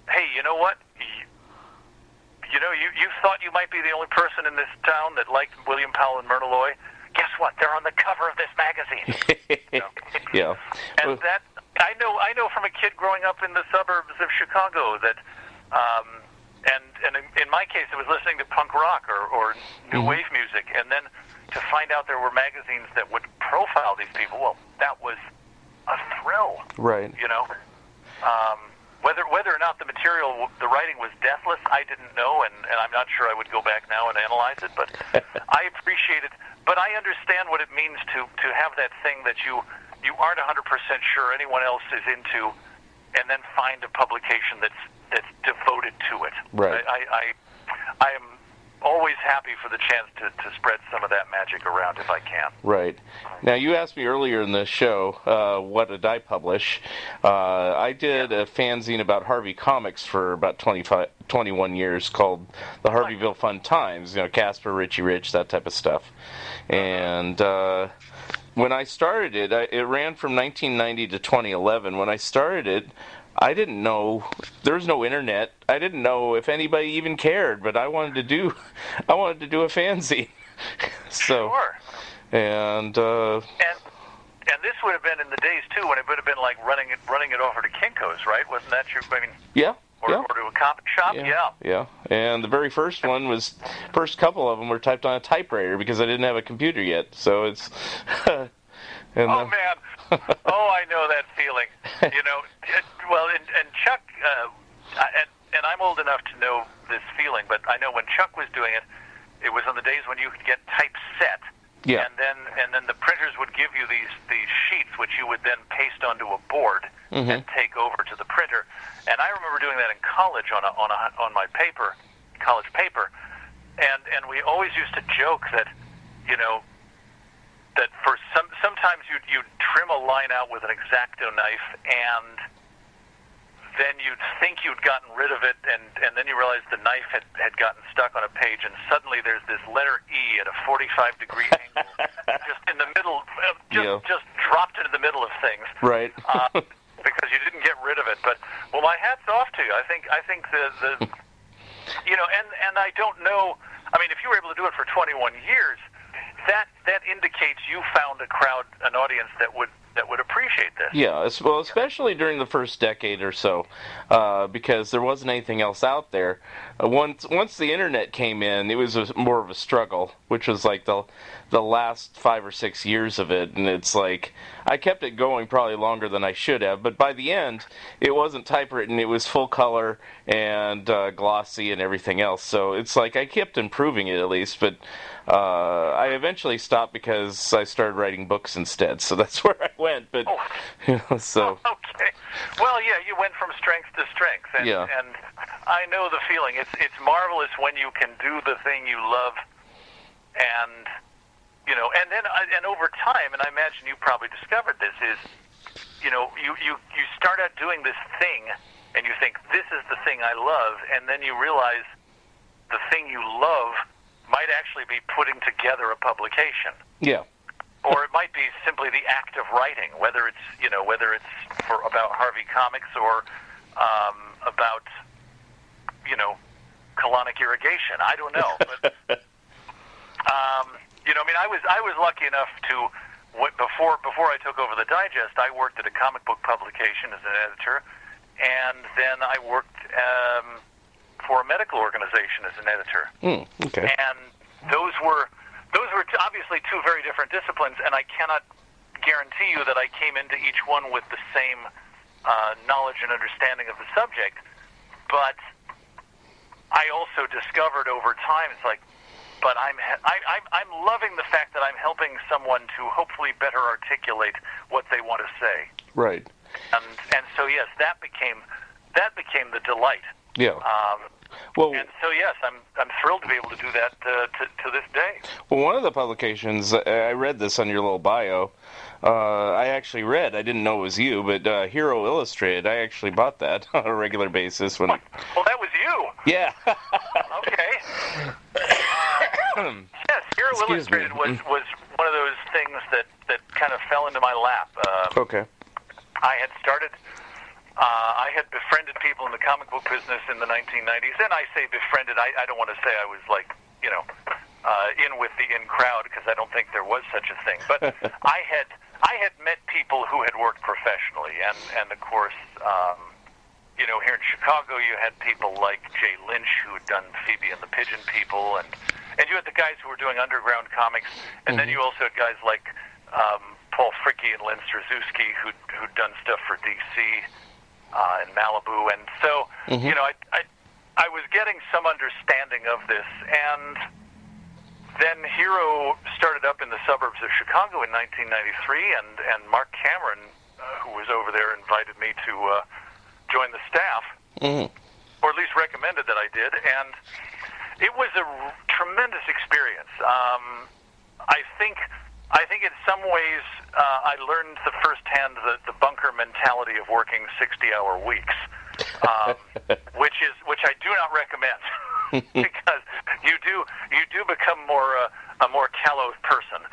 hey, you know what? You thought you might be the only person in this town that liked William Powell and Myrna Loy. Guess what? They're on the cover of this magazine. Yeah. And that I know from a kid growing up in the suburbs of Chicago that, and in my case, it was listening to punk rock or new wave music, and then to find out there were magazines that would profile these people. Well, that was a thrill. Right. Whether or not the writing was deathless, I didn't know, and I'm not sure I would go back now and analyze it, but I appreciate it. But I understand what it means to have that thing that you aren't 100% sure anyone else is into, and then find a publication that's devoted to it. Right. I am always happy for the chance to spread some of that magic around if I can. Right. Now, you asked me earlier in the show, what did I publish? I did a fanzine about Harvey Comics for about 21 years called the Harveyville Fun Times, Casper, Richie Rich, that type of stuff. And when I started it, it ran from 1990 to 2011. When I started it, I didn't know, there was no internet. I didn't know if anybody even cared, but I wanted to do a fanzine. So, sure. And this would have been in the days too when it would have been like running it over to Kinko's, right? Wasn't that your? I mean, yeah. or to a comic shop? Yeah. And the very first couple of them were typed on a typewriter because I didn't have a computer yet. So it's. Man. Oh, I know that feeling. And Chuck, and I'm old enough to know this feeling, but I know when Chuck was doing it, it was on the days when you could get typeset. Yeah. And then the printers would give you these sheets, which you would then paste onto a board and take over to the printer. And I remember doing that in college on my paper, college paper, and we always used to joke that, that for sometimes you'd trim a line out with an X-Acto knife, and then you'd think you'd gotten rid of it, and then you realize the knife had gotten stuck on a page, and suddenly there's this letter E at a 45-degree angle, just in the middle, just dropped into the middle of things. Right. Because you didn't get rid of it. But, well, my hat's off to you. I think the and I don't know, I mean, if you were able to do it for 21 years, that indicates you found an audience that would appreciate this. Yeah, well, especially during the first decade or so, because there wasn't anything else out there. Once the internet came in, it was more of a struggle, which was like the last 5 or 6 years of it, and it's like I kept it going probably longer than I should have, but by the end, it wasn't typewritten, it was full color and glossy and everything else, so it's like I kept improving it at least, but I eventually stopped because I started writing books instead, so that's where I went, but, so... Okay. Well, yeah, you went from strength to strength, and I know the feeling. It's marvelous when you can do the thing you love, and then over time, and I imagine you probably discovered this, is, you start out doing this thing, and you think, this is the thing I love, and then you realize the thing you love might actually be putting together a publication. Yeah. Or it might be simply the act of writing, whether it's about Harvey Comics or about colonic irrigation. I don't know, but I was lucky enough to before I took over the Digest, I worked at a comic book publication as an editor, and then I worked for a medical organization as an editor. Okay. And those were obviously two very different disciplines, and I cannot guarantee you that I came into each one with the same knowledge and understanding of the subject, but I also discovered over time, it's like, but I'm loving the fact that I'm helping someone to hopefully better articulate what they want to say. Right. And so yes, that became the delight. Yeah. And so yes, I'm thrilled to be able to do that to this day. Well, one of the publications, I read this on your little bio. I actually read. I didn't know it was you, but Hero Illustrated. I actually bought that on a regular basis when. Well, that was you. Yeah. Okay. Yes, Hero Illustrated was one of those things that kind of fell into my lap. Okay. I had started. I had befriended people in the comic book business in the 1990s, and I say befriended. I don't want to say I was like, in with the in crowd, because I don't think there was such a thing. But I had met people who had worked professionally, and of course, here in Chicago, you had people like Jay Lynch, who had done Phoebe and the Pigeon People, and you had the guys who were doing underground comics, and then you also had guys like Paul Fricke and Lynn Strzerzewski, who'd done stuff for DC in Malibu, and so I was getting some understanding of this, and then Hero started up in the suburbs of Chicago in 1993, and Mark Cameron, who was over there, invited me to join the staff, or at least recommended that I did, and it was a tremendous experience. I think in some ways I learned firsthand the bunker mentality of working 60-hour weeks, which I do not recommend, because you do become a more callow person.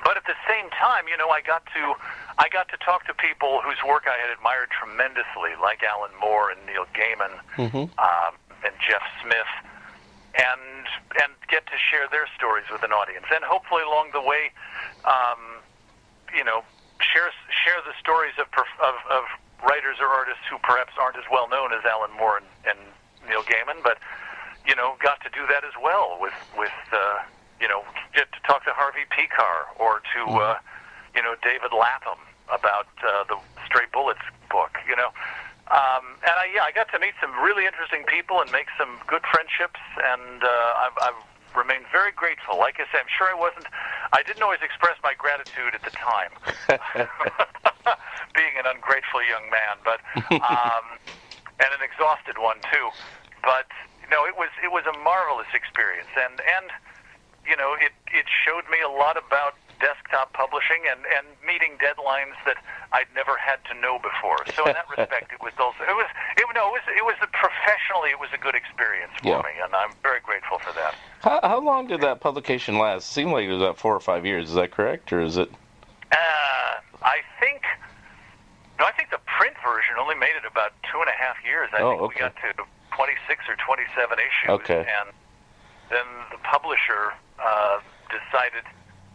But at the same time, I got to talk to people whose work I had admired tremendously, like Alan Moore and Neil Gaiman, and Jeff Smith, and get to share their stories with an audience, and hopefully along the way, share the stories of writers or artists who perhaps aren't as well known as Alan Moore and Neil Gaiman, but got to do that as well with get to talk to Harvey Pekar or to David Lapham about the Stray Bullets book, and I got to meet some really interesting people and make some good friendships, and I've remained very grateful. Like I said, I'm sure I didn't always express my gratitude at the time, being an ungrateful young man, but and an exhausted one too. But it was a marvelous experience, and it showed me a lot about desktop publishing and meeting deadlines that I'd never had to know before. So in that respect, professionally it was a good experience for me, and I'm very grateful for that. How long did that publication last? It seemed like it was about 4 or 5 years. Is that correct, or is it? I think the print version only made it about 2.5 years. I think we got to 26 or 27 issues, and then the publisher decided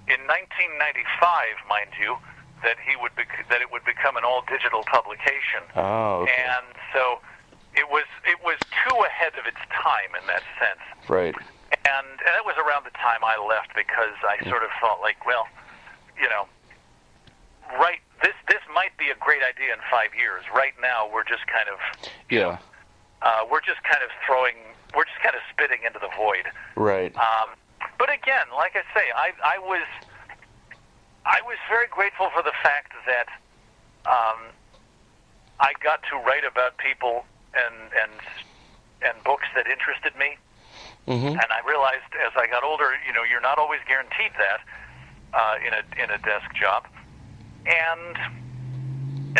in 1995, mind you, that it would become an all-digital publication. Oh, okay. And so it was too ahead of its time in that sense. Right. And that was around the time I left, because I sort of thought, like, well, right, this might be a great idea in 5 years. Right now, we're just kind of we're just kind of spitting into the void. Right. But again, like I say, I was very grateful for the fact that I got to write about people and books that interested me. Mm-hmm. And I realized as I got older, you're not always guaranteed that in a desk job. And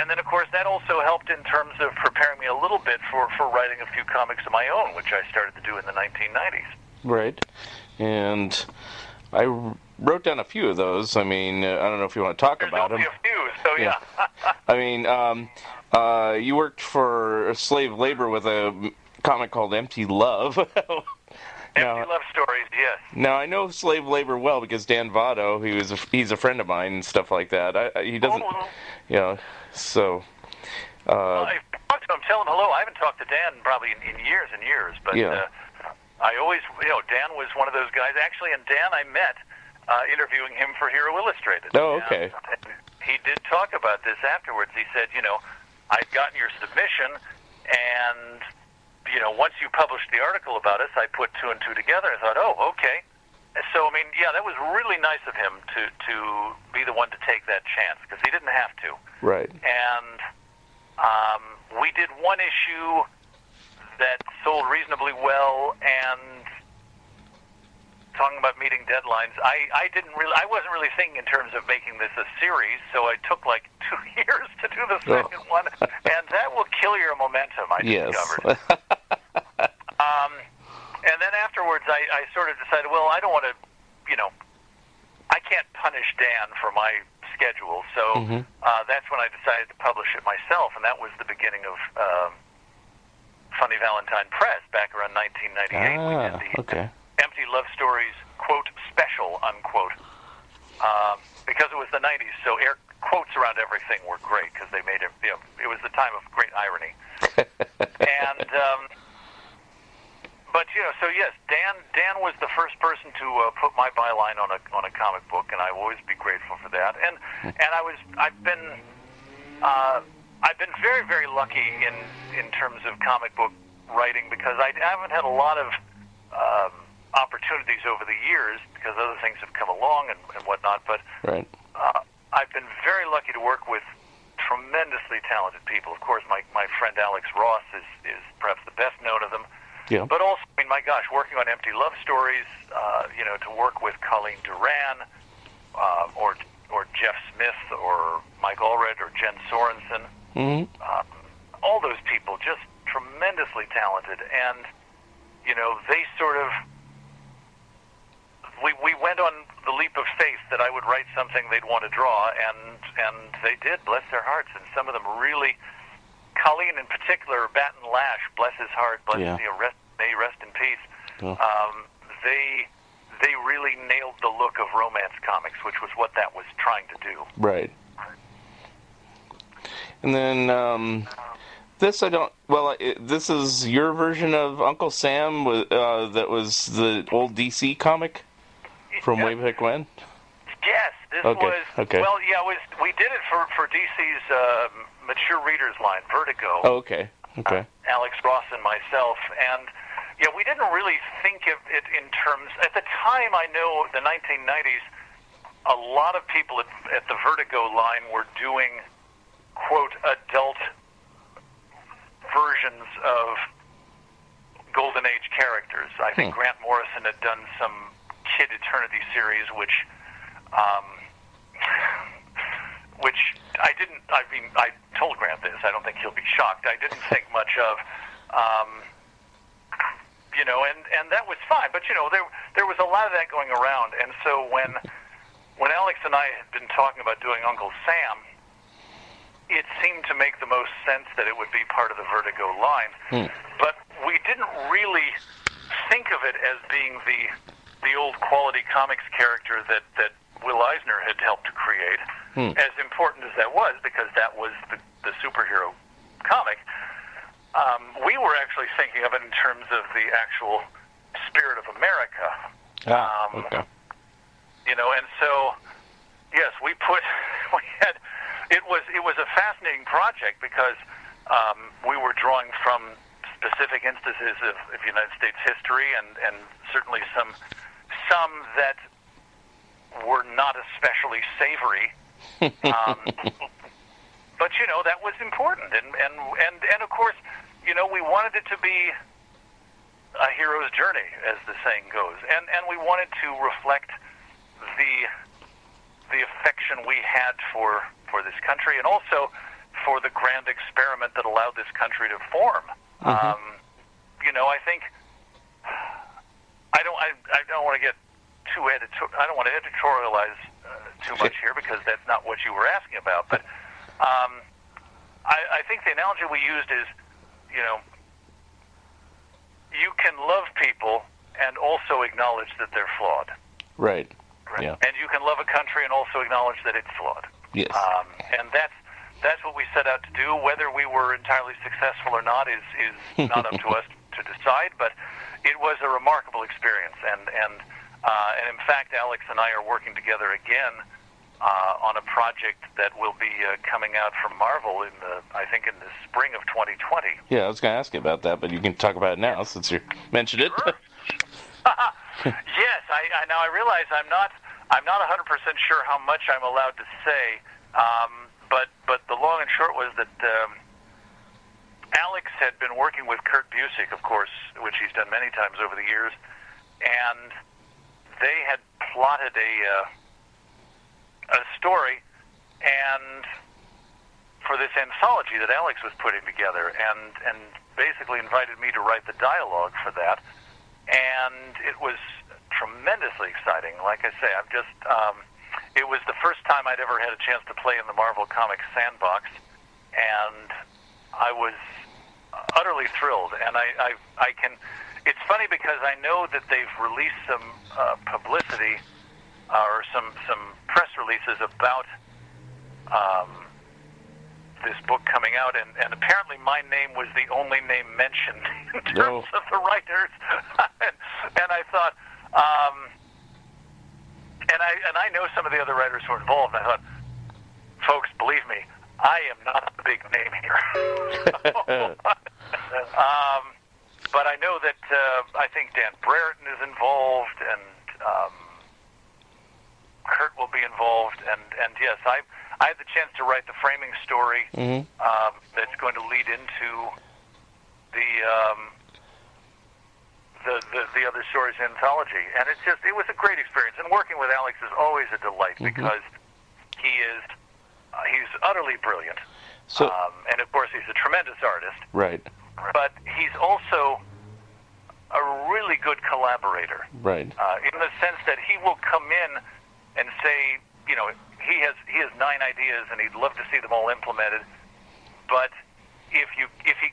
then, of course, that also helped in terms of preparing me a little bit for writing a few comics of my own, which I started to do in the 1990s. Right. And I wrote down a few of those. I mean, I don't know if you want to talk about them. There's only a few, so yeah. I mean, you worked for slave labor with a comic called Empty Love. Empty Love Stories, yes. Now, I know slave labor well because Dan Votto, he's a friend of mine and stuff like that. He doesn't, so... well, I talked to him, tell him hello. I haven't talked to Dan probably in years and years, but I always, Dan was one of those guys. Actually, and Dan I met interviewing him for Hero Illustrated. Oh, okay. And he did talk about this afterwards. He said, I'd gotten your submission, and... once you published the article about us, I put 2 and 2 together. I thought, oh, okay. So, I mean, that was really nice of him to be the one to take that chance, because he didn't have to. Right. And we did one issue that sold reasonably well, and talking about meeting deadlines, I wasn't really thinking in terms of making this a series, so I took like 2 years to do the second one, and that will kill your momentum, I discovered. And then afterwards, I sort of decided, well, I don't want to, I can't punish Dan for my schedule, so that's when I decided to publish it myself, and that was the beginning of Funny Valentine Press back around 1998. We did the Empty Love Stories, quote, special, unquote, because it was the 90s, so air quotes around everything were great, because they made it, it was the time of great irony. And, but, so yes, Dan was the first person to put my byline on a comic book, and I will always be grateful for that. And I've been very, very lucky in terms of comic book writing, because I haven't had a lot of opportunities over the years, because other things have come along and whatnot, but right. I've been very lucky to work with tremendously talented people. Of course, my friend Alex Ross is perhaps the best known of them. Yeah. But also, I mean, my gosh, working on Empty Love Stories, to work with Colleen Duran, or Jeff Smith, or Mike Allred, or Jen Sorensen, all those people, just tremendously talented, and they sort of, we went on the leap of faith that I would write something they'd want to draw, and they did, bless their hearts, and some of them really. Colleen in particular, Batten Lash, bless his heart, may rest in peace. they really nailed the look of romance comics, which was what that was trying to do. Right. And then this I don't. Well, this is your version of Uncle Sam. That was the old DC comic from way back when. Yes, this okay. was. Okay. Well, yeah, we did it for DC's mature readers line, Vertigo. Oh, okay. Okay. Alex Ross and myself, and yeah, we didn't really think of it in terms. At the time, I know the 1990s, a lot of people at the Vertigo line were doing quote adult versions of Golden Age characters. I think Grant Morrison had done some Kid Eternity series, which I didn't. I mean, I told Grant this. I don't think he'll be shocked. I didn't think much of, and that was fine. But there was a lot of that going around, and so when Alex and I had been talking about doing Uncle Sam, it seemed to make the most sense that it would be part of the Vertigo line. But we didn't really think of it as being the old quality comics character that Will Eisner had helped to create, as important as that was, because that was the superhero comic. We were actually thinking of it in terms of the actual spirit of America. Okay. And so, yes, we had. It was a fascinating project because we were drawing from specific instances of United States history, and certainly some that were not especially savory. But that was important, and of course, we wanted it to be a hero's journey, as the saying goes, and we wanted to reflect the affection we had for this country, and also for the grand experiment that allowed this country to form. I think I don't want to get too I don't want to editorialize too much here, because that's not what you were asking about. But I think the analogy we used is, you can love people and also acknowledge that they're flawed. Right. Yeah. And you can love a country and also acknowledge that it's flawed. Yes. And that's what we set out to do. Whether we were entirely successful or not is not up to us to decide. But it was a remarkable experience, and in fact, Alex and I are working together again on a project that will be coming out from Marvel I think in the spring of 2020. Yeah, I was going to ask you about that, but you can talk about it now since you mentioned it. Sure. Yes, I realize I'm not 100% sure how much I'm allowed to say, but the long and short was that Alex had been working with Kurt Busiek, of course, which he's done many times over the years, and they had plotted a story and for this anthology that Alex was putting together, and basically invited me to write the dialogue for that. And it was tremendously exciting. Like I say, it was the first time I'd ever had a chance to play in the Marvel Comics sandbox, and I was utterly thrilled. And I can. It's funny because I know that they've released some publicity or some press releases about this book coming out, and apparently my name was the only name mentioned in terms of the writers. and I thought, and I know some of the other writers who are involved, and I thought, folks, believe me, I am not a big name here. But I know that I think Dan Brereton is involved, and Kurt will be involved, and yes, I had the chance to write the framing story that's going to lead into the other stories anthology, and it was a great experience. And working with Alex is always a delight because he's utterly brilliant, and of course he's a tremendous artist. Right. But he's also a really good collaborator. Right. In the sense that he will come in and say, he has 9 ideas and he'd love to see them all implemented. But if he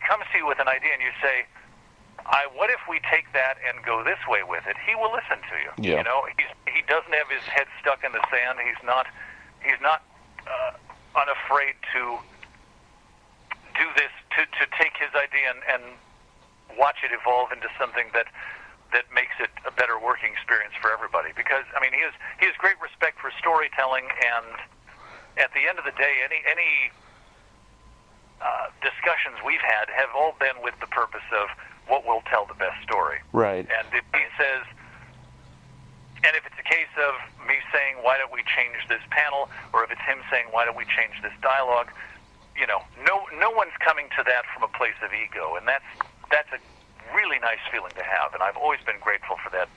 comes to you with an idea and you say, what if we take that and go this way with it? He will listen to you. Yeah. You know, he doesn't have his head stuck in the sand. He's not unafraid to do this, to take his idea and watch it evolve into something that makes it a better working experience for everybody. Because I mean, he has great respect for storytelling, and at the end of the day, any discussions we've had have all been with the purpose of what will tell the best story. Right. And if he says, and if it's a case of me saying, why don't we change this panel, or if it's him saying, why don't we change this dialogue, you know, no one's coming to that from a place of ego, and that's a really nice feeling to have, and I've always been grateful for that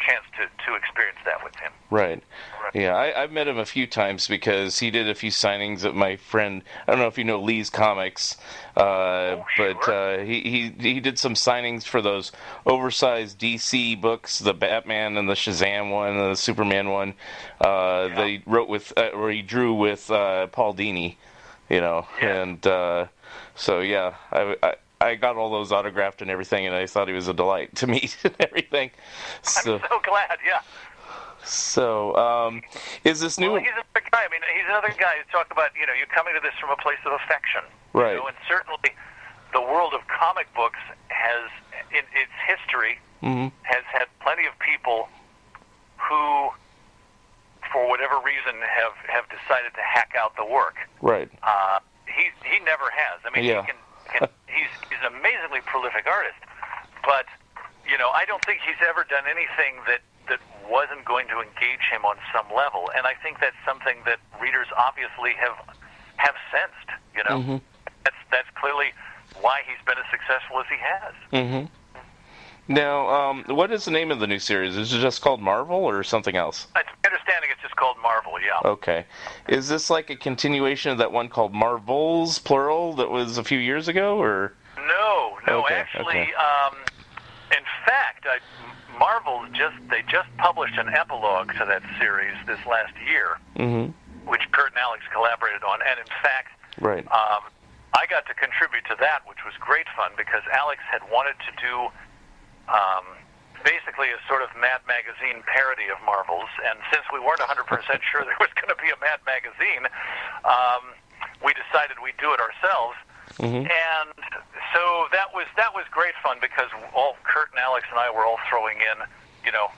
chance to experience that with him. Right. Yeah, I've met him a few times because he did a few signings at my friend, I don't know if you know Lee's Comics, Sure. but he did some signings for those oversized DC books, the Batman and the Shazam one, and the Superman one. They wrote with, or he drew with Paul Dini, you know, and so yeah, I got all those autographed and everything, and I thought he was a delight to meet and everything. So, I'm so glad, yeah. So, is this new? Well, he's another guy. I mean, he's another guy who talk about, you know, you're coming to this from a place of affection. Right. You know, and certainly the world of comic books has, in its history, has had plenty of people who, for whatever reason, have decided to hack out the work. Right. He never has. I mean, Yeah. he's an amazingly prolific artist, but you know, I don't think he's ever done anything that wasn't going to engage him on some level, and I think that's something that readers obviously have sensed. You know, that's clearly why he's been as successful as he has. Mm-hmm. Now, what is the name of the new series? Is it just called Marvel or something else? It's my understanding it's just called Marvel. Yeah. Okay. Is this like a continuation of that one called Marvels, plural, that was a few years ago, or? No, Okay, actually, okay. In fact, Marvel just published an epilogue to that series this last year, which Kurt and Alex collaborated on, and in fact, Right. I got to contribute to that, which was great fun because Alex had wanted to do basically a sort of Mad Magazine parody of Marvel's, and since we weren't 100% sure there was going to be a Mad Magazine, we decided we'd do it ourselves. And so that was great fun because all Kurt and Alex and I were all throwing in, you know,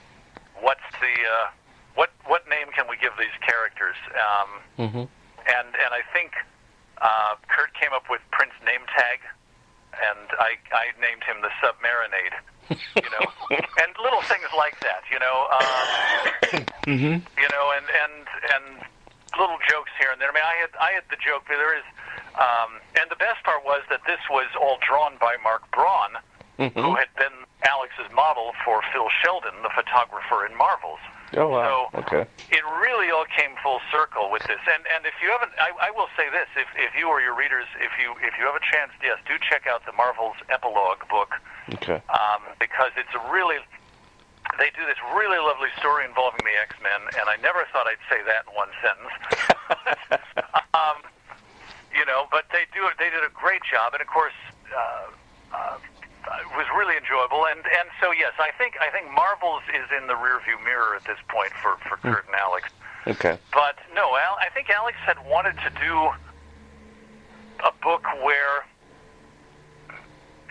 what's the what name can we give these characters? And I think Kurt came up with Prince Name Tag, and I named him the Submarinade. You know, and little things like that. You know, you know, and little jokes here and there. I mean, I had the joke. There is. And the best part was that this was all drawn by Mark Braun, who had been Alex's model for Phil Sheldon, the photographer in Marvels. Oh, wow. So Okay. it really all came full circle with this. And if you haven't, I will say this: if you or your readers, if you have a chance, yes, do check out the Marvels epilogue book. Okay. Because it's they do this really lovely story involving the X-Men, and I never thought I'd say that in one sentence. You know, but they did a great job, and of course, it was really enjoyable. And so yes, I think Marvels is in the rearview mirror at this point for Kurt and Alex. Okay. But no, I think Alex had wanted to do a book where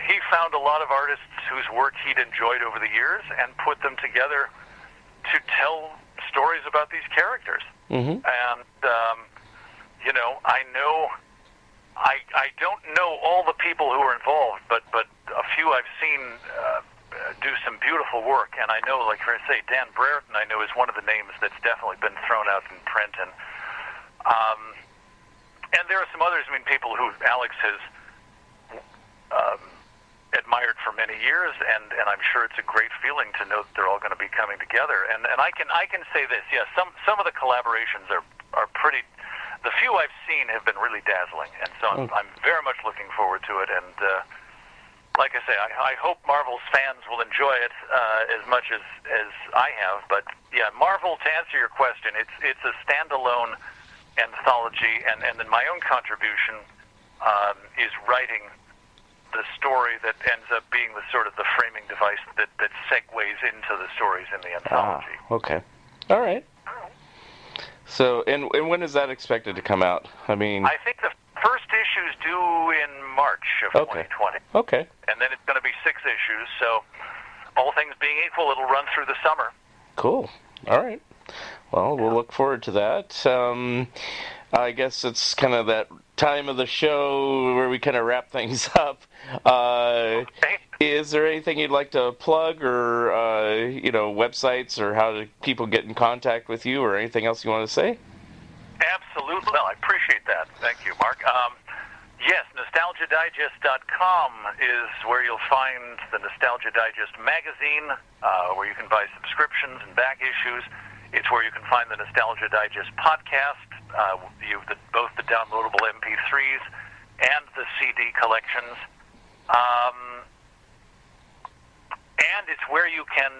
he found a lot of artists whose work he'd enjoyed over the years and put them together to tell stories about these characters. And you know, I don't know all the people who are involved, but a few I've seen do some beautiful work, and I know, like I say, Dan Brereton, I know, is one of the names that's definitely been thrown out in print, and there are some others. I mean, people who Alex has admired for many years, and I'm sure it's a great feeling to know that they're all going to be coming together. And I can say this, yes, some of the collaborations are pretty. The few I've seen have been really dazzling, and so I'm very much looking forward to it. And like I say, I hope Marvel's fans will enjoy it as much as I have. But yeah, Marvel, to answer your question, it's a standalone anthology, and then my own contribution is writing the story that ends up being the sort of the framing device that segues into the stories in the anthology. Okay. All right. So, and when is that expected to come out? I mean, I think the first issue is due in March of 2020. Okay. And then it's going to be 6 issues, so all things being equal, it'll run through the summer. Cool. All right. Well, we'll look forward to that. I guess it's kind of that time of the show where we kind of wrap things up. Okay. Is there anything you'd like to plug, or websites, or how do people get in contact with you, or anything else you want to say? Absolutely. Well, I appreciate that. Thank you, Mark. Yes, NostalgiaDigest.com is where you'll find the Nostalgia Digest magazine, where you can buy subscriptions and back issues. It's where you can find the Nostalgia Digest podcast, both the downloadable MP3s and the CD collections. And it's where you can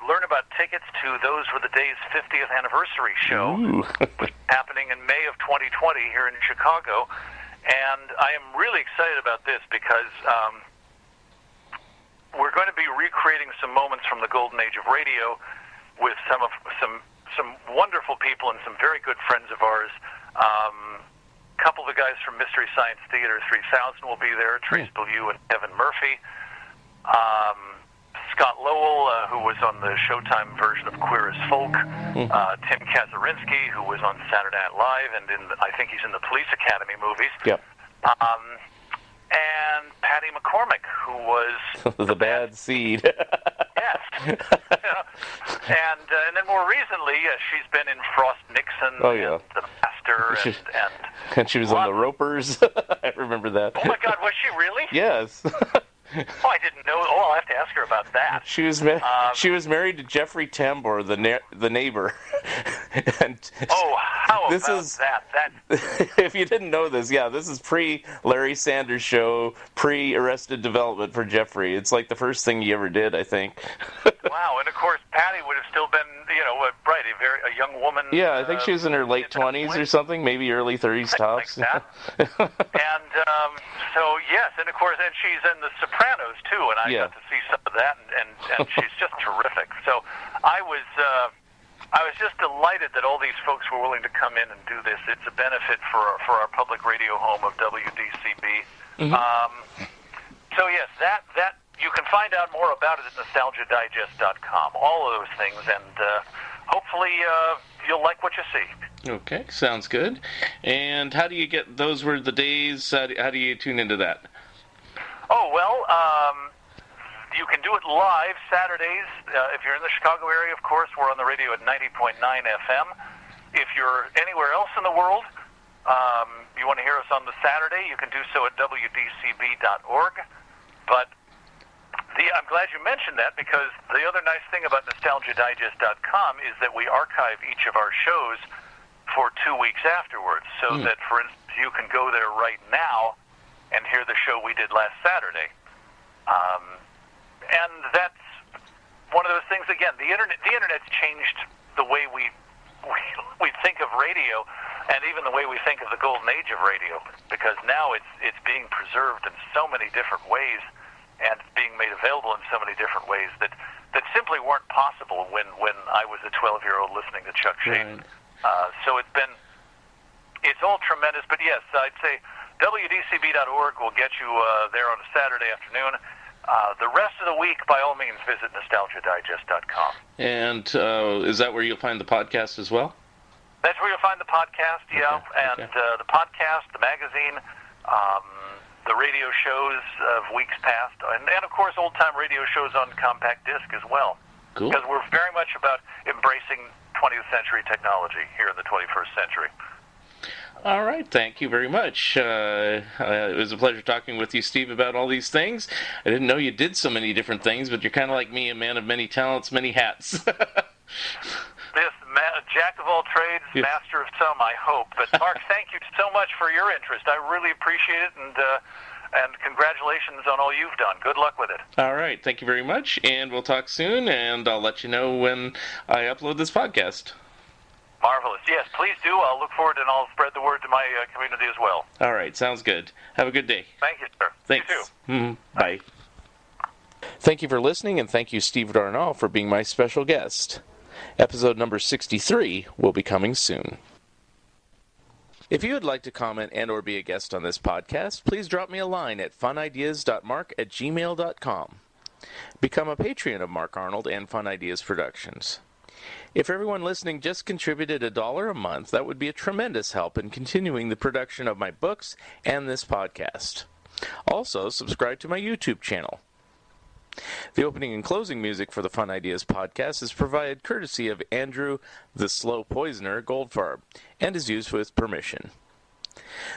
learn about tickets to Those Were the Days' 50th anniversary show, which is happening in May of 2020 here in Chicago. And I am really excited about this because we're going to be recreating some moments from the golden age of radio with some wonderful people and some very good friends of ours. A couple of the guys from Mystery Science Theater 3000 will be there, Trace Beaulieu and Kevin Murphy. Scott Lowell, who was on the Showtime version of Queer as Folk. Tim Kazurinsky, who was on Saturday Night Live, and I think he's in the Police Academy movies. Yep. And Patty McCormick, who was the bad seed. Yes. And then more recently, she's been in Frost Nixon. Oh, yeah. And The Master, and she was on The Ropers. I remember that. Oh my God, was she really? Yes. Oh, I didn't know. Oh, I'll have to ask her about that. She was married to Jeffrey Tambor, the neighbor. And how this about is, that? If you didn't know this, this is pre-Larry Sanders Show, pre-Arrested Development for Jeffrey. It's like the first thing he ever did, I think. Wow, and of course, Patty would have still been, right, a young woman. Yeah, I think she was in her late 20s or something, maybe early 30s tops. Like that. And so, yes, and of course, and she's in The Sopranos, too, and I got to see some of that, and she's just terrific. So I was just delighted that all these folks were willing to come in and do this. It's a benefit for our public radio home of WDCB. So, yes, that you can find out more about it at NostalgiaDigest.com, all of those things, and hopefully you'll like what you see. Okay, sounds good. And how do you get Those Were the Days? How do you tune into that? Oh, well, you can do it live Saturdays. If you're in the Chicago area, of course, we're on the radio at 90.9 FM. If you're anywhere else in the world, you want to hear us on the Saturday, you can do so at WDCB.org. But I'm glad you mentioned that, because the other nice thing about NostalgiaDigest.com is that we archive each of our shows for 2 weeks afterwards, so that, for instance, you can go there right now and hear the show we did last Saturday. And that's one of those things, again, the internet's changed the way we think of radio, and even the way we think of the golden age of radio, because now it's being preserved in so many different ways, and being made available in so many different ways that simply weren't possible when I was a 12-year-old listening to Chuck Schaden. So it's all tremendous. But yes, I'd say WDCB.org will get you there on a Saturday afternoon. The rest of the week, by all means, visit NostalgiaDigest.com. And is that where you'll find the podcast as well? That's where you'll find the podcast, yeah. Okay. And the podcast, the magazine, the radio shows of weeks past, and of course, old-time radio shows on compact disc as well. Cool. Because we're very much about embracing 20th century technology here in the 21st century. All right, thank you very much. It was a pleasure talking with you, Steve, about all these things. I didn't know you did so many different things, but you're kind of like me, a man of many talents, many hats. This jack of all trades, master of some, I hope. But Mark, thank you so much for your interest. I really appreciate it, and congratulations on all you've done. Good luck with it. All right, thank you very much, and we'll talk soon, and I'll let you know when I upload this podcast. Marvelous. Yes, please do. I'll look forward, and I'll spread the word to my community as well. All right, sounds good. Have a good day. Thank you, sir. Thanks. You Bye. Thank you for listening, and thank you, Steve Darnall, for being my special guest. Episode number 63 will be coming soon. If you would like to comment and or be a guest on this podcast, please drop me a line at funideas.mark@gmail.com. Become a Patreon of Mark Arnold and Fun Ideas Productions. If everyone listening just contributed $1 a month, that would be a tremendous help in continuing the production of my books and this podcast. Also, subscribe to my YouTube channel. The opening and closing music for the Fun Ideas podcast is provided courtesy of Andrew the Slow Poisoner Goldfarb and is used with permission.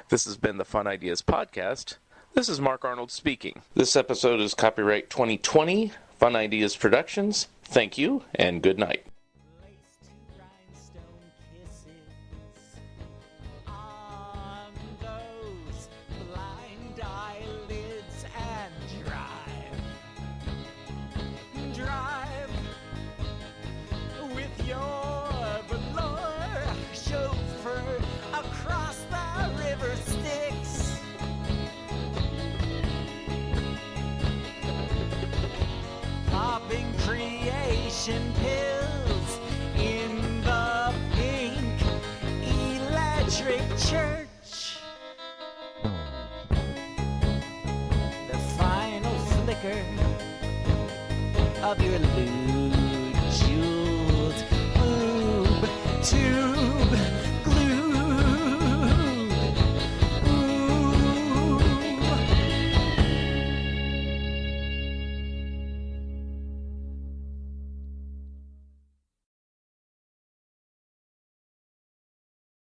This has been the Fun Ideas podcast. This is Mark Arnold speaking. This episode is copyright 2020, Fun Ideas Productions. Thank you, and good night. Pills in the pink electric church. The final flicker of your lewd jeweled boob to